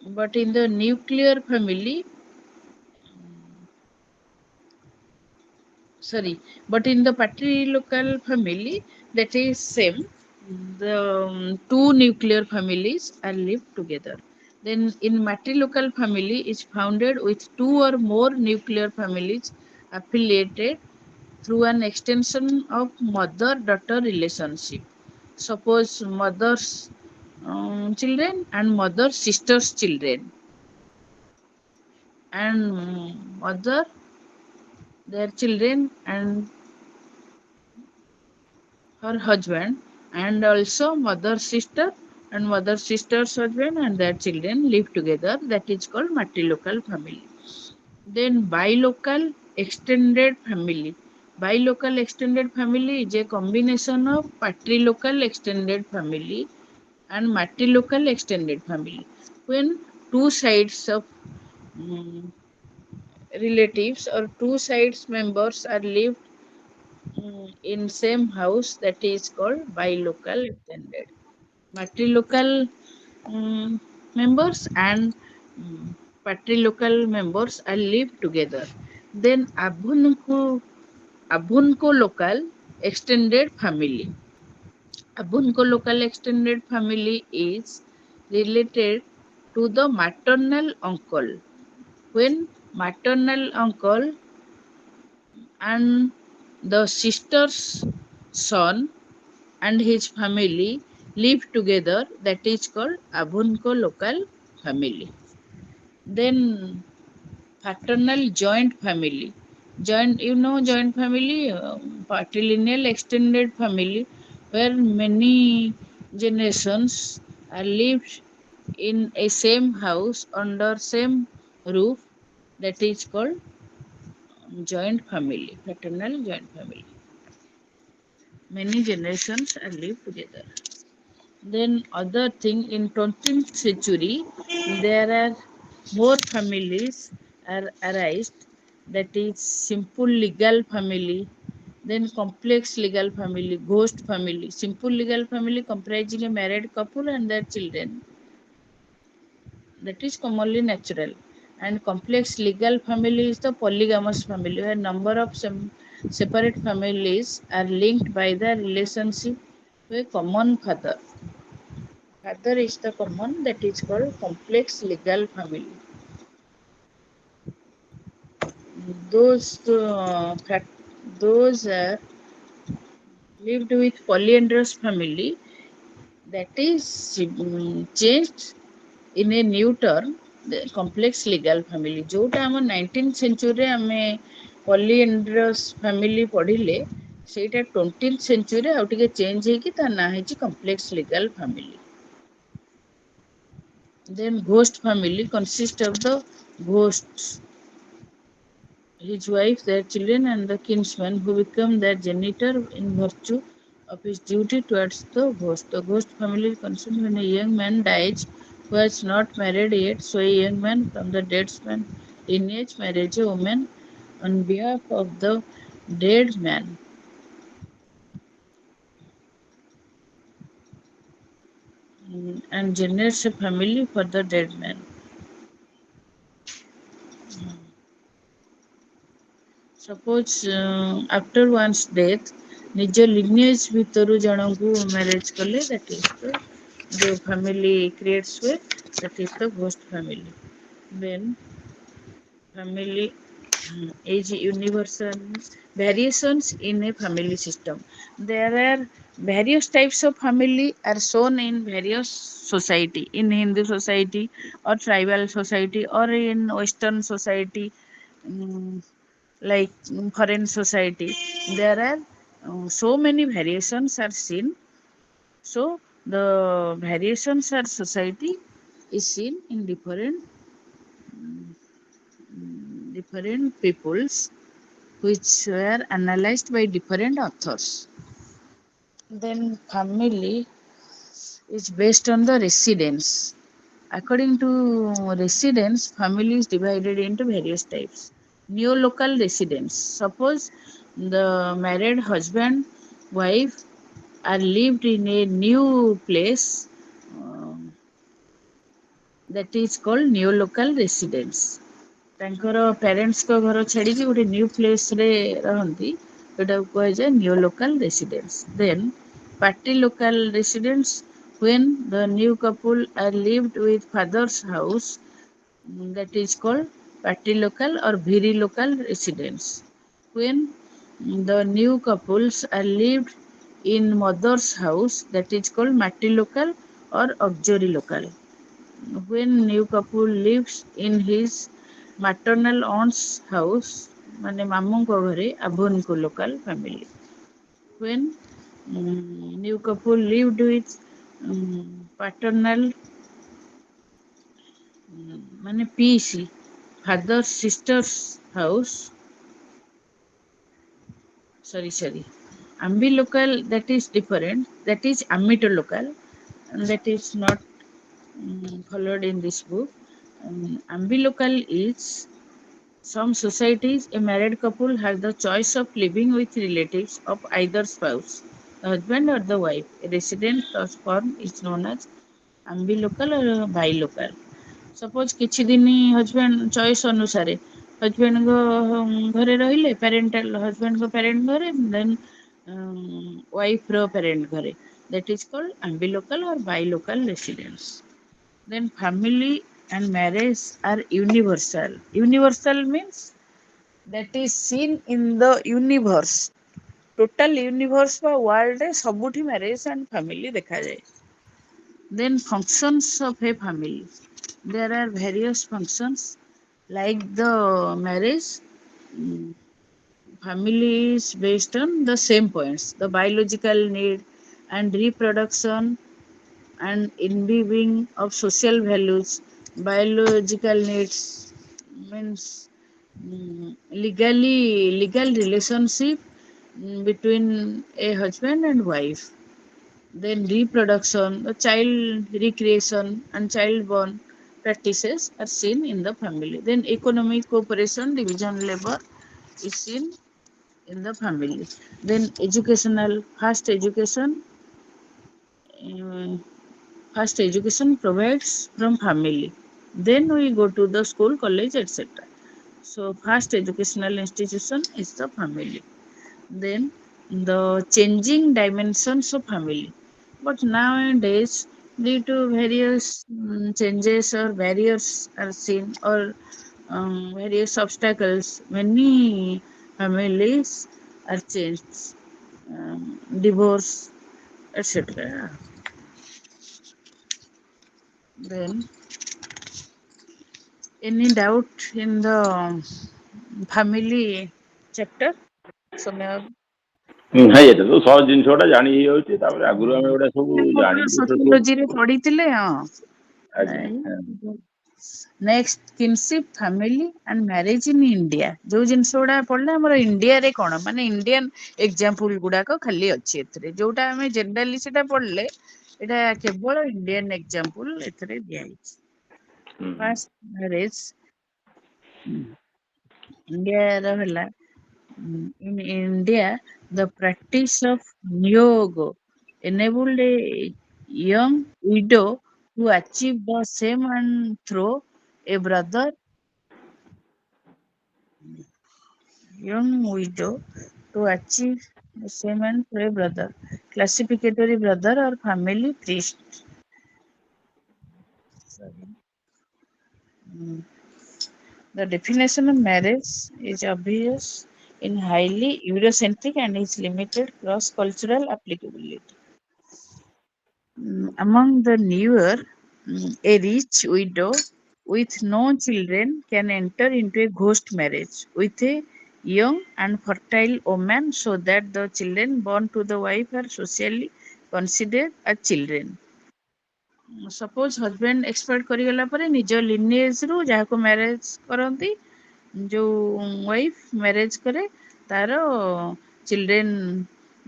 But in the nuclear family, sorry, but in the patrilocal family, that is same. The two nuclear families are lived together. Then in matrilocal family is founded with two or more nuclear families affiliated through an extension of mother-daughter relationship. Suppose mother's children and mother sister's children and mother their children and her husband and also mother sister and mother sister's husband and their children live together that is called matrilocal family. Then bilocal extended family. Bilocal extended family is a combination of patrilocal extended family and matrilocal extended family when two sides of mm, relatives or two sides members are lived in same house that is called bilocal extended. Matrilocal members and patrilocal members are live together. Then abhunko local extended family. Abhunko local extended family is related to the maternal uncle. When maternal uncle and the sister's son and his family live together, that is called Abhunko local family. Then paternal joint family. Joint, you know, joint family, patrilineal extended family, where many generations are lived in a same house under same roof. That is called joint family, paternal joint family. Many generations are lived together. Then other thing in 20th century there are more families are arised that is simple legal family, then complex legal family, ghost family. Simple legal family comprising a married couple and their children that is commonly natural, and complex legal family is the polygamous family where number of separate families are linked by the relationship to a common father. Father is the common that is called complex legal family. those those lived with polyandrous family, that is changed in a new term, the complex legal family, जोटा आम 19th century आमे polyandrous family पढ़िले ସେଇଟା 20th century आउ टिके change ହେଇକି ता ना ହେଇଛି complex legal family. Then ghost family consists of the ghosts, his wife, their children, and the kinsman who become their genitor in virtue of his duty towards the ghost. The ghost family consists when a young man dies who has not married yet, so a young man from the dead man lineage marries a woman on behalf of the dead man and generates a family for the dead man. Suppose after one's death, ନିଜ lineage ଭିତରୁ ଜଣଙ୍କୁ marriage କଲେ, that is the जो family creates हुए, that is the ghost family. Then family is universal variations in a family system. There are various types of family are shown in various society, in Hindu society or tribal society or in Western society, um, like foreign society. There are so many variations are seen. So the variations are society is seen in different peoples which were analyzed by different authors. Then family is based on the residence. According to residence, family is divided into various types. Neolocal residence. Suppose the married husband, wife are lived in a new place, that is called neolocal residence. ତାଙ୍କର ପ୍ୟାରେଣ୍ଟସ୍ଙ୍କ ଘର ଛାଡ଼ିକି ଗୋଟେ new ପ୍ଲେସ୍ରେ ରହନ୍ତି, ସେଟାକୁ କୁହାଯାଏ new local residence. Then party local residence, when the new couple are lived with father's house, that is called party local or very local residence. When the new couples are lived in mother's house, that is called mati local or auxiliary local. When new couple lives in his maternal aunt's house, ମାନେ ମାମୁଙ୍କ ଘରେ, ଆଭୋନକୁ local family. When new couple lived with paternal ମାନେ ପିଇସି, father sister's house, sorry, ambilocal, that is different, that is amito-local, and that is not followed in this book. Ambilocal is some societies, a married couple has the choice of living with relatives of either spouse, the husband or the wife. A resident form is known as ambilocal or bilocal. Suppose କିଛି ଦିନ husband choice ଅନୁସାରେ ହଜବେଣ୍ଡଙ୍କ ଘରେ ରହିଲେ, parental ହଜବେଣ୍ଡଙ୍କ parent ଘରେ, ଦେନ୍ ୱାଇଫ୍ର parent ଘରେ, that is called ambilocal or bilocal residence. Then family and marriage are universal. Universal means that is seen in the universe. Total universe ବା world ରେ ସବୁଠି marriage and family ଦେଖାଯାଏ. Then functions of a family. There are various functions like the marriage. Family is based on the same points: the biological need and reproduction and imbibing of social values. Biological needs means legal relationship between a husband and wife. Then reproduction, the child recreation and child born practices are seen in the family. Then economic cooperation, division labor is seen in the family. Then educational, uh, first education provides from family. Then we go to the school, college, etc. So first educational institution is the family. Then the changing dimensions of family. But nowadays, due to various changes or barriers are seen, or various obstacles. Many families are changed, divorce, etc. Then, any doubt in the family chapter? Somya, ନାଇଁ ଏଇଟା ତ ସହଜ ଜିନିଷ ଗୁଡା ଜାଣି ହେଇଯାଉଛି ତାପରେ ଆଗରୁ ଆମେ ଏଗୁଡା ସବୁ ଜାଣିଛୁ ସେଠୁ ସୋସିଓଲୋଜିରେ ପଢିଥିଲେ ଆଜ୍ଞା ହଁ। Next kinship family and marriage in India ଯୋଉ ଜିନିଷ ଗୁଡା ପଡିଲେ ଆମର ଇଣ୍ଡିଆରେ କଣ ମାନେ ଇଣ୍ଡିଆନ ଏକ୍ଜାମ୍ପଲ ଗୁଡାକ ଖାଲି ଅଛି ଏଥିରେ ଯୋଉଟା ଆମେ ଜେନେରାଲି ସେଟା ପଢିଲେ ଏଇଟା କେବଳ ଇଣ୍ଡିଆନ ଏକ୍ଜାମ୍ପଲ ଏଥିରେ ଦିଆହେଇଛି ହୁଁ ଫାଷ୍ଟ ମ୍ୟାରେଜ ଇଣ୍ଡିଆର ହେଲା in India the practice of yoga enabled a young widow to achieve the same and through a brother young widow to achieve the same and through a brother classificatory brother or family priest. Sorry. Mm. The definition of marriage is obvious in highly Eurocentric and is limited cross-cultural applicability. Among the newer, a rich widow with no children can enter into a ghost marriage with a young and fertile woman so that the children born to the wife are socially considered as children. Suppose husband expired କରିଗଲା ପରେ ନିଜ lineage ରୁ ଯାହାକୁ marriage କରନ୍ତି ଯୋଉ wife marriage କରେ ତାର children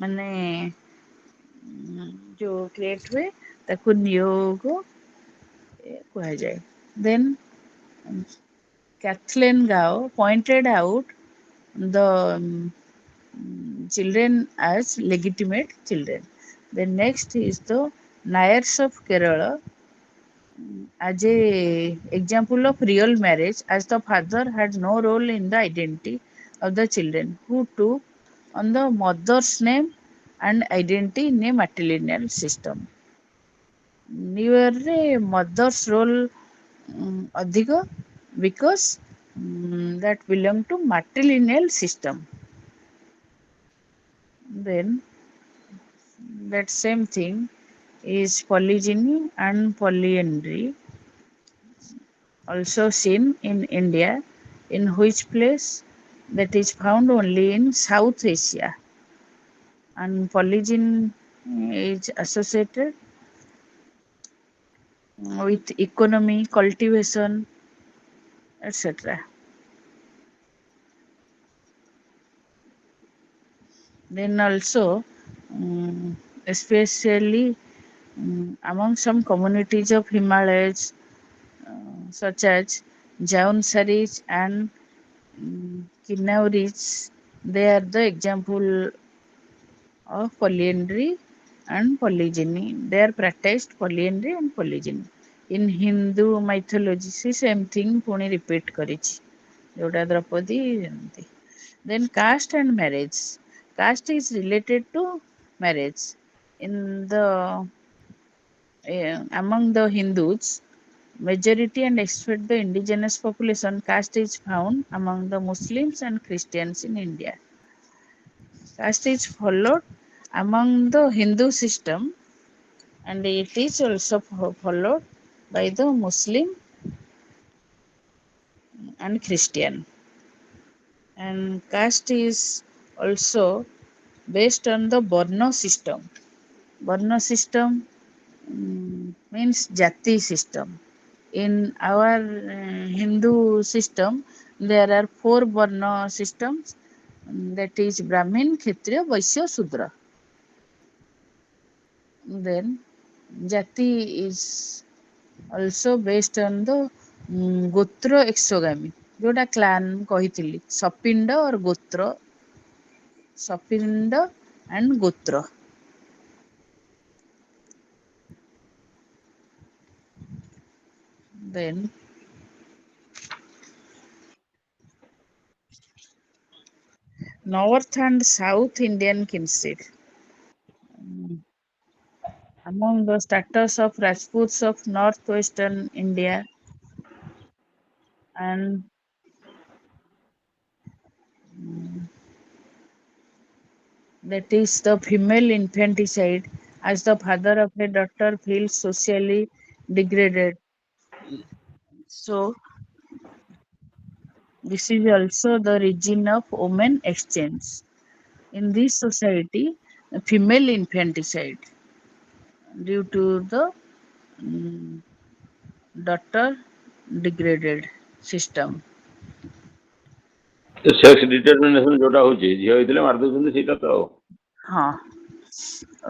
ମାନେ ଯୋଉ କ୍ରିଏଟ ହୁଏ ତାକୁ ନିୟୋଗ କୁହାଯାଏ ଦେନ୍ Kathleen Gao pointed out the children as legitimate children. The next is the Nayars of Kerala as a example of real marriage as the father had no role in the identity of the children who took on the mother's name and identity in a matrilineal system. ନ୍ୟୁୟରରେ mothers role ଅଧିକ because that belong to matrilineal system. Then that same thing is polygyny and polyandry also seen in India in which place that is found only in South Asia and polygyny is associated with economy, cultivation, etc. Then also, especially among some communities of Himalayas, such as Jaunsaris and Kinnauris, they are the example of polyandry and polygyny. They are practiced polyandry and polygyny. In Hindu mythology, see same thing ପୁଣି repeat କରିଛି ଯୋଉଟା ଦ୍ରୌପଦୀ ଯେମିତି. Then caste and marriage. Caste is related to marriage. In the among the Hindus, majority and except the indigenous population, caste is found among the Muslims and Christians in India. Caste is followed among the Hindu system and it is also followed by the Muslim and Christian. And caste is also based on the Varna system. Varna system means Jati system. In our Hindu system, there are four Varna systems that is Brahmin, Kshatriya, Vaishya, Sudra. Then Jati is also based on the ଗୋତ୍ର ଏକ୍ସୋଗାମୀ ଯୋଉଟା clan କହିଥିଲି ସପିଣ୍ଡ or ଗୋତ୍ର ସପିଣ୍ଡ and ଗୋତ୍ର. Then North and South Indian kinship. Among the status of Rajputs of northwestern India and that is the female infanticide, as the father of a daughter feels socially degraded. So, this is also the region of women exchange. In this society, female infanticide due to the mm, daughter degraded system. Sex determination ଯୋଉଟା ହଉଛି ଝିଅ ହେଇଥିଲେ ମାରି ଦଉଛନ୍ତି ସେଇଟା ତ ଆଉ। ହଁ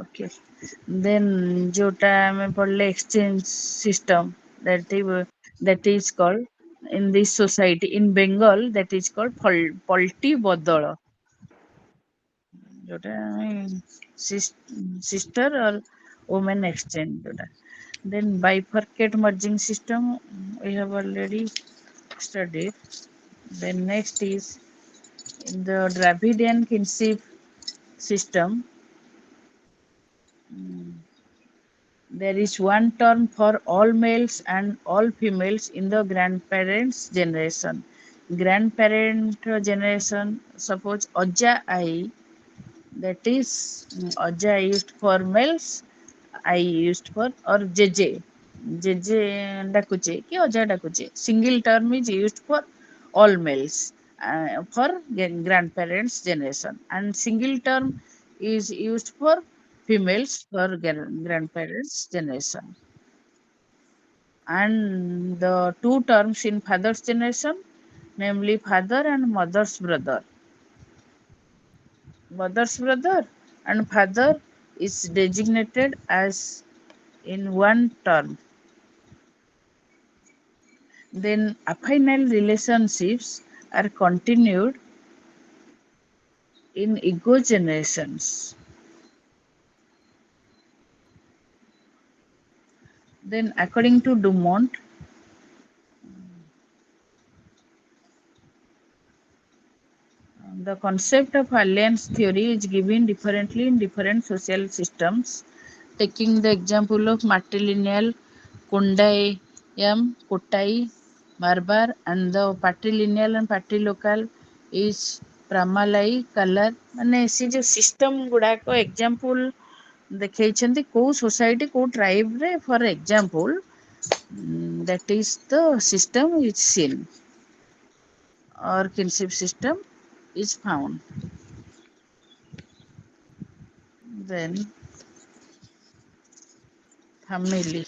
ଓକେ ଦେନ୍ ଯୋଉଟା ଆମେ ପଢିଲେ exchange system that is called in this society in Bengal that is called ପଲ୍ଟି ବଦଳ ଯୋଉଟା sister or women exchange ଯୋଉଟା then bifurcate merging system we have already studied. Then next is in the Dravidian kinship system. There is one term for all males and all females in the grandparents' generation. Grandparent generation, suppose Aja I, that is Aja used for males, I used for or JJ. JJ ଡାକୁଛେ କି ଅଜା ଡାକୁଛେ single term is used for all males for grandparents generation and single term is used for females for grandparents generation and the two terms in father's generation namely father and mother's brother and father is designated as in one term. Then affinal relationships are continued in ego generations. Then according to Dumont, the concept of alliance theory is given differently in different social systems. Taking the example of matrilineal Kundayam, Kotai, Marbar, and the patrilineal and patrilocal is Pramalai, Kalar. ମାନେ ସେ ଯୋଉ system ଗୁଡାକ example ଦେଖେଇଛନ୍ତି କୋଉ society କୋଉ ଟ୍ରାଇବରେ ଫର example that is the system is seen or kinship system is found. Then family,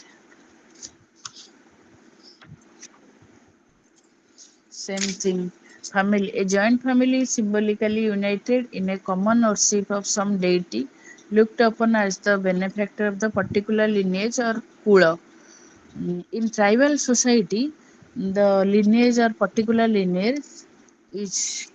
same thing. Family, a joint family is symbolically united in a common worship of some deity looked upon as the benefactor of the particular lineage or kula. In tribal society, the lineage or particular lineage is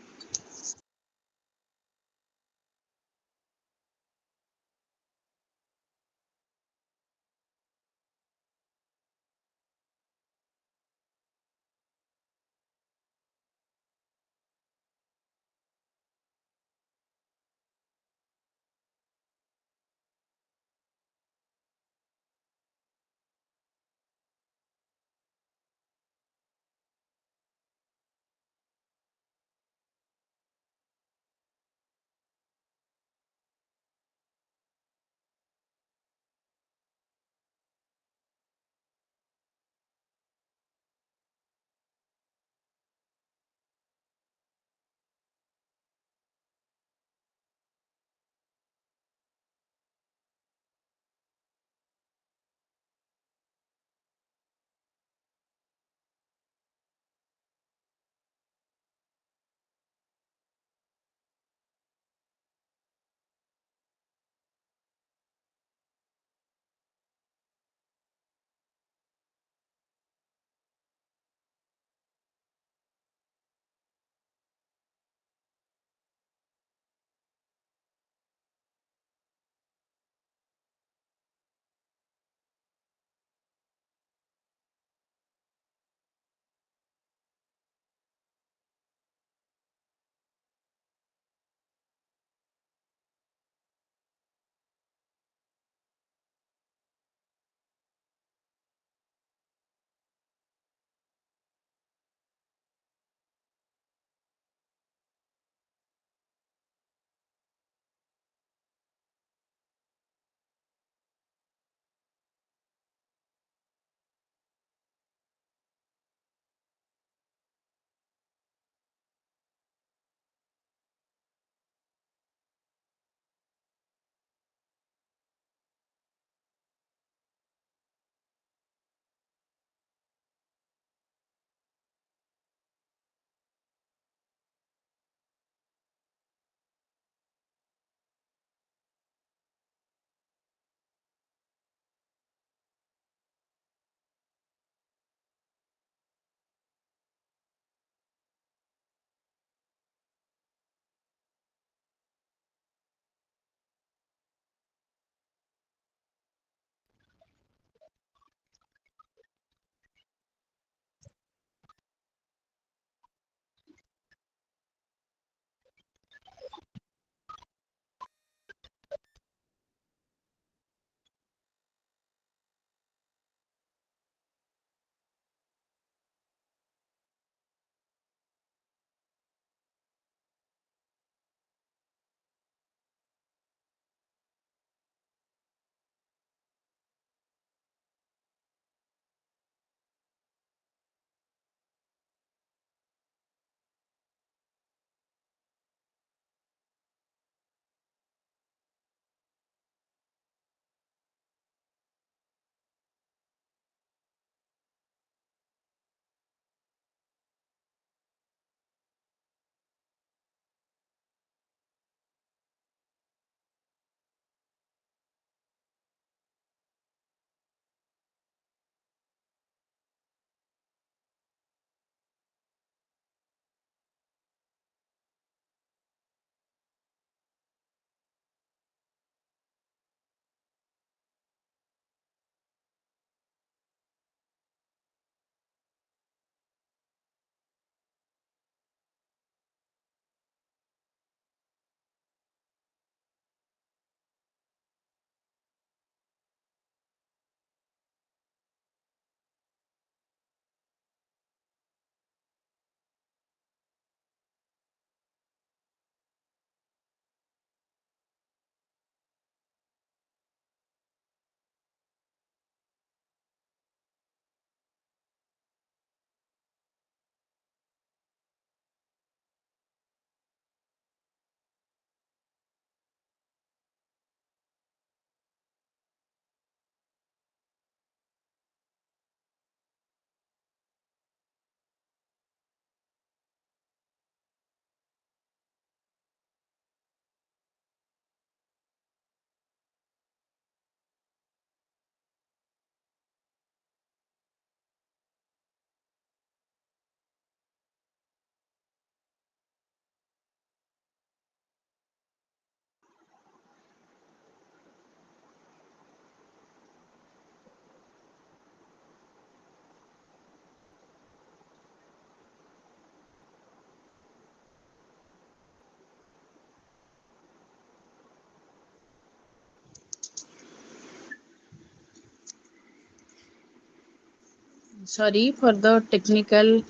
Sorry for the technical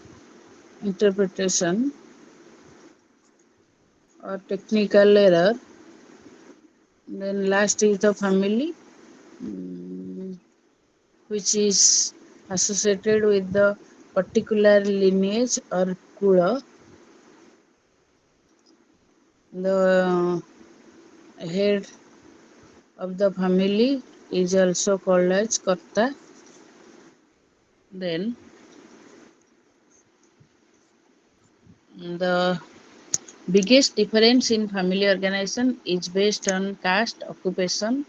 interpretation or technical error. Then last is the family, mm, which is associated with the particular lineage or kula. The head of the family is also called as karta. Then the biggest difference in family organization is based on caste, occupation.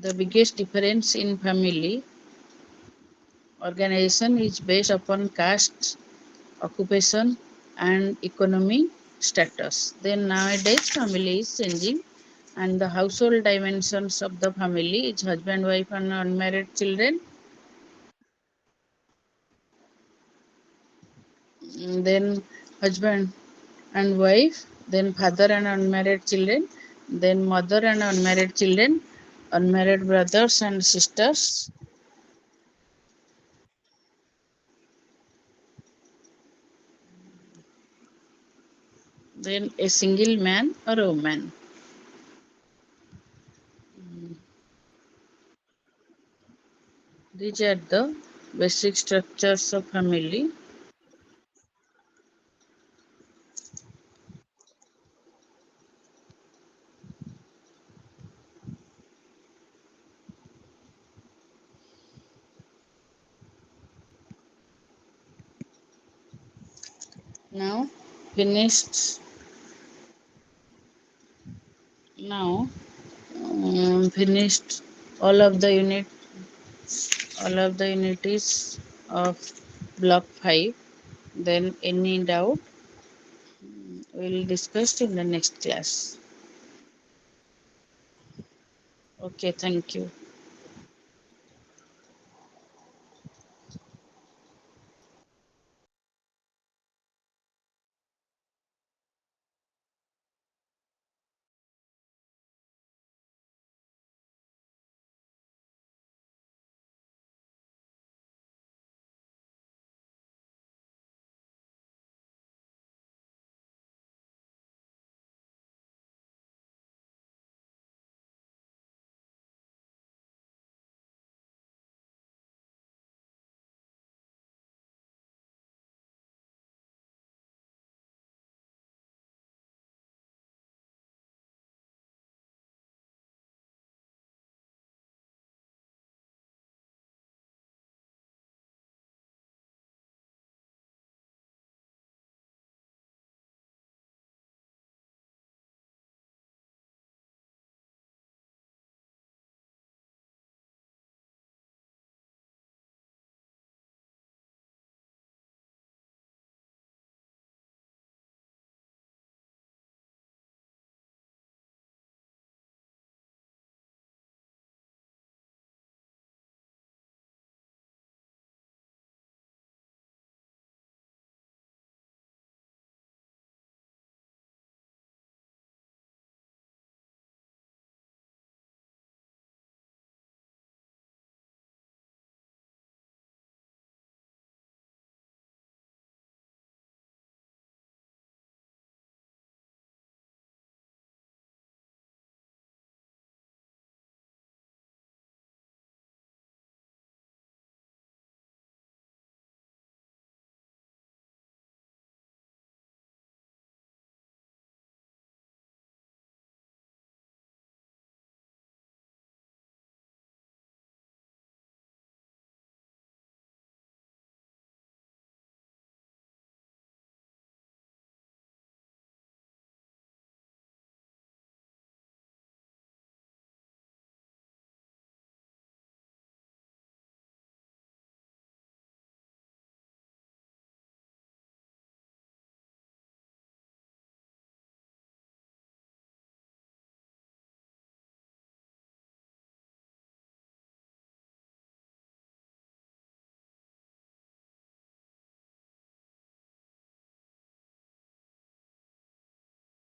The biggest difference in family organization is based upon caste, occupation, and economic status. Then nowadays family is changing, and the household dimensions of the family is husband, wife, and unmarried children. Then husband and wife, then father and unmarried children, then mother and unmarried children, unmarried brothers and sisters, then a single man or a woman. These are the basic structures of family. Now finished. Now finished all of the unit, all of the unities of block 5. Then any doubt we'll discuss in the next class. Okay, thank you.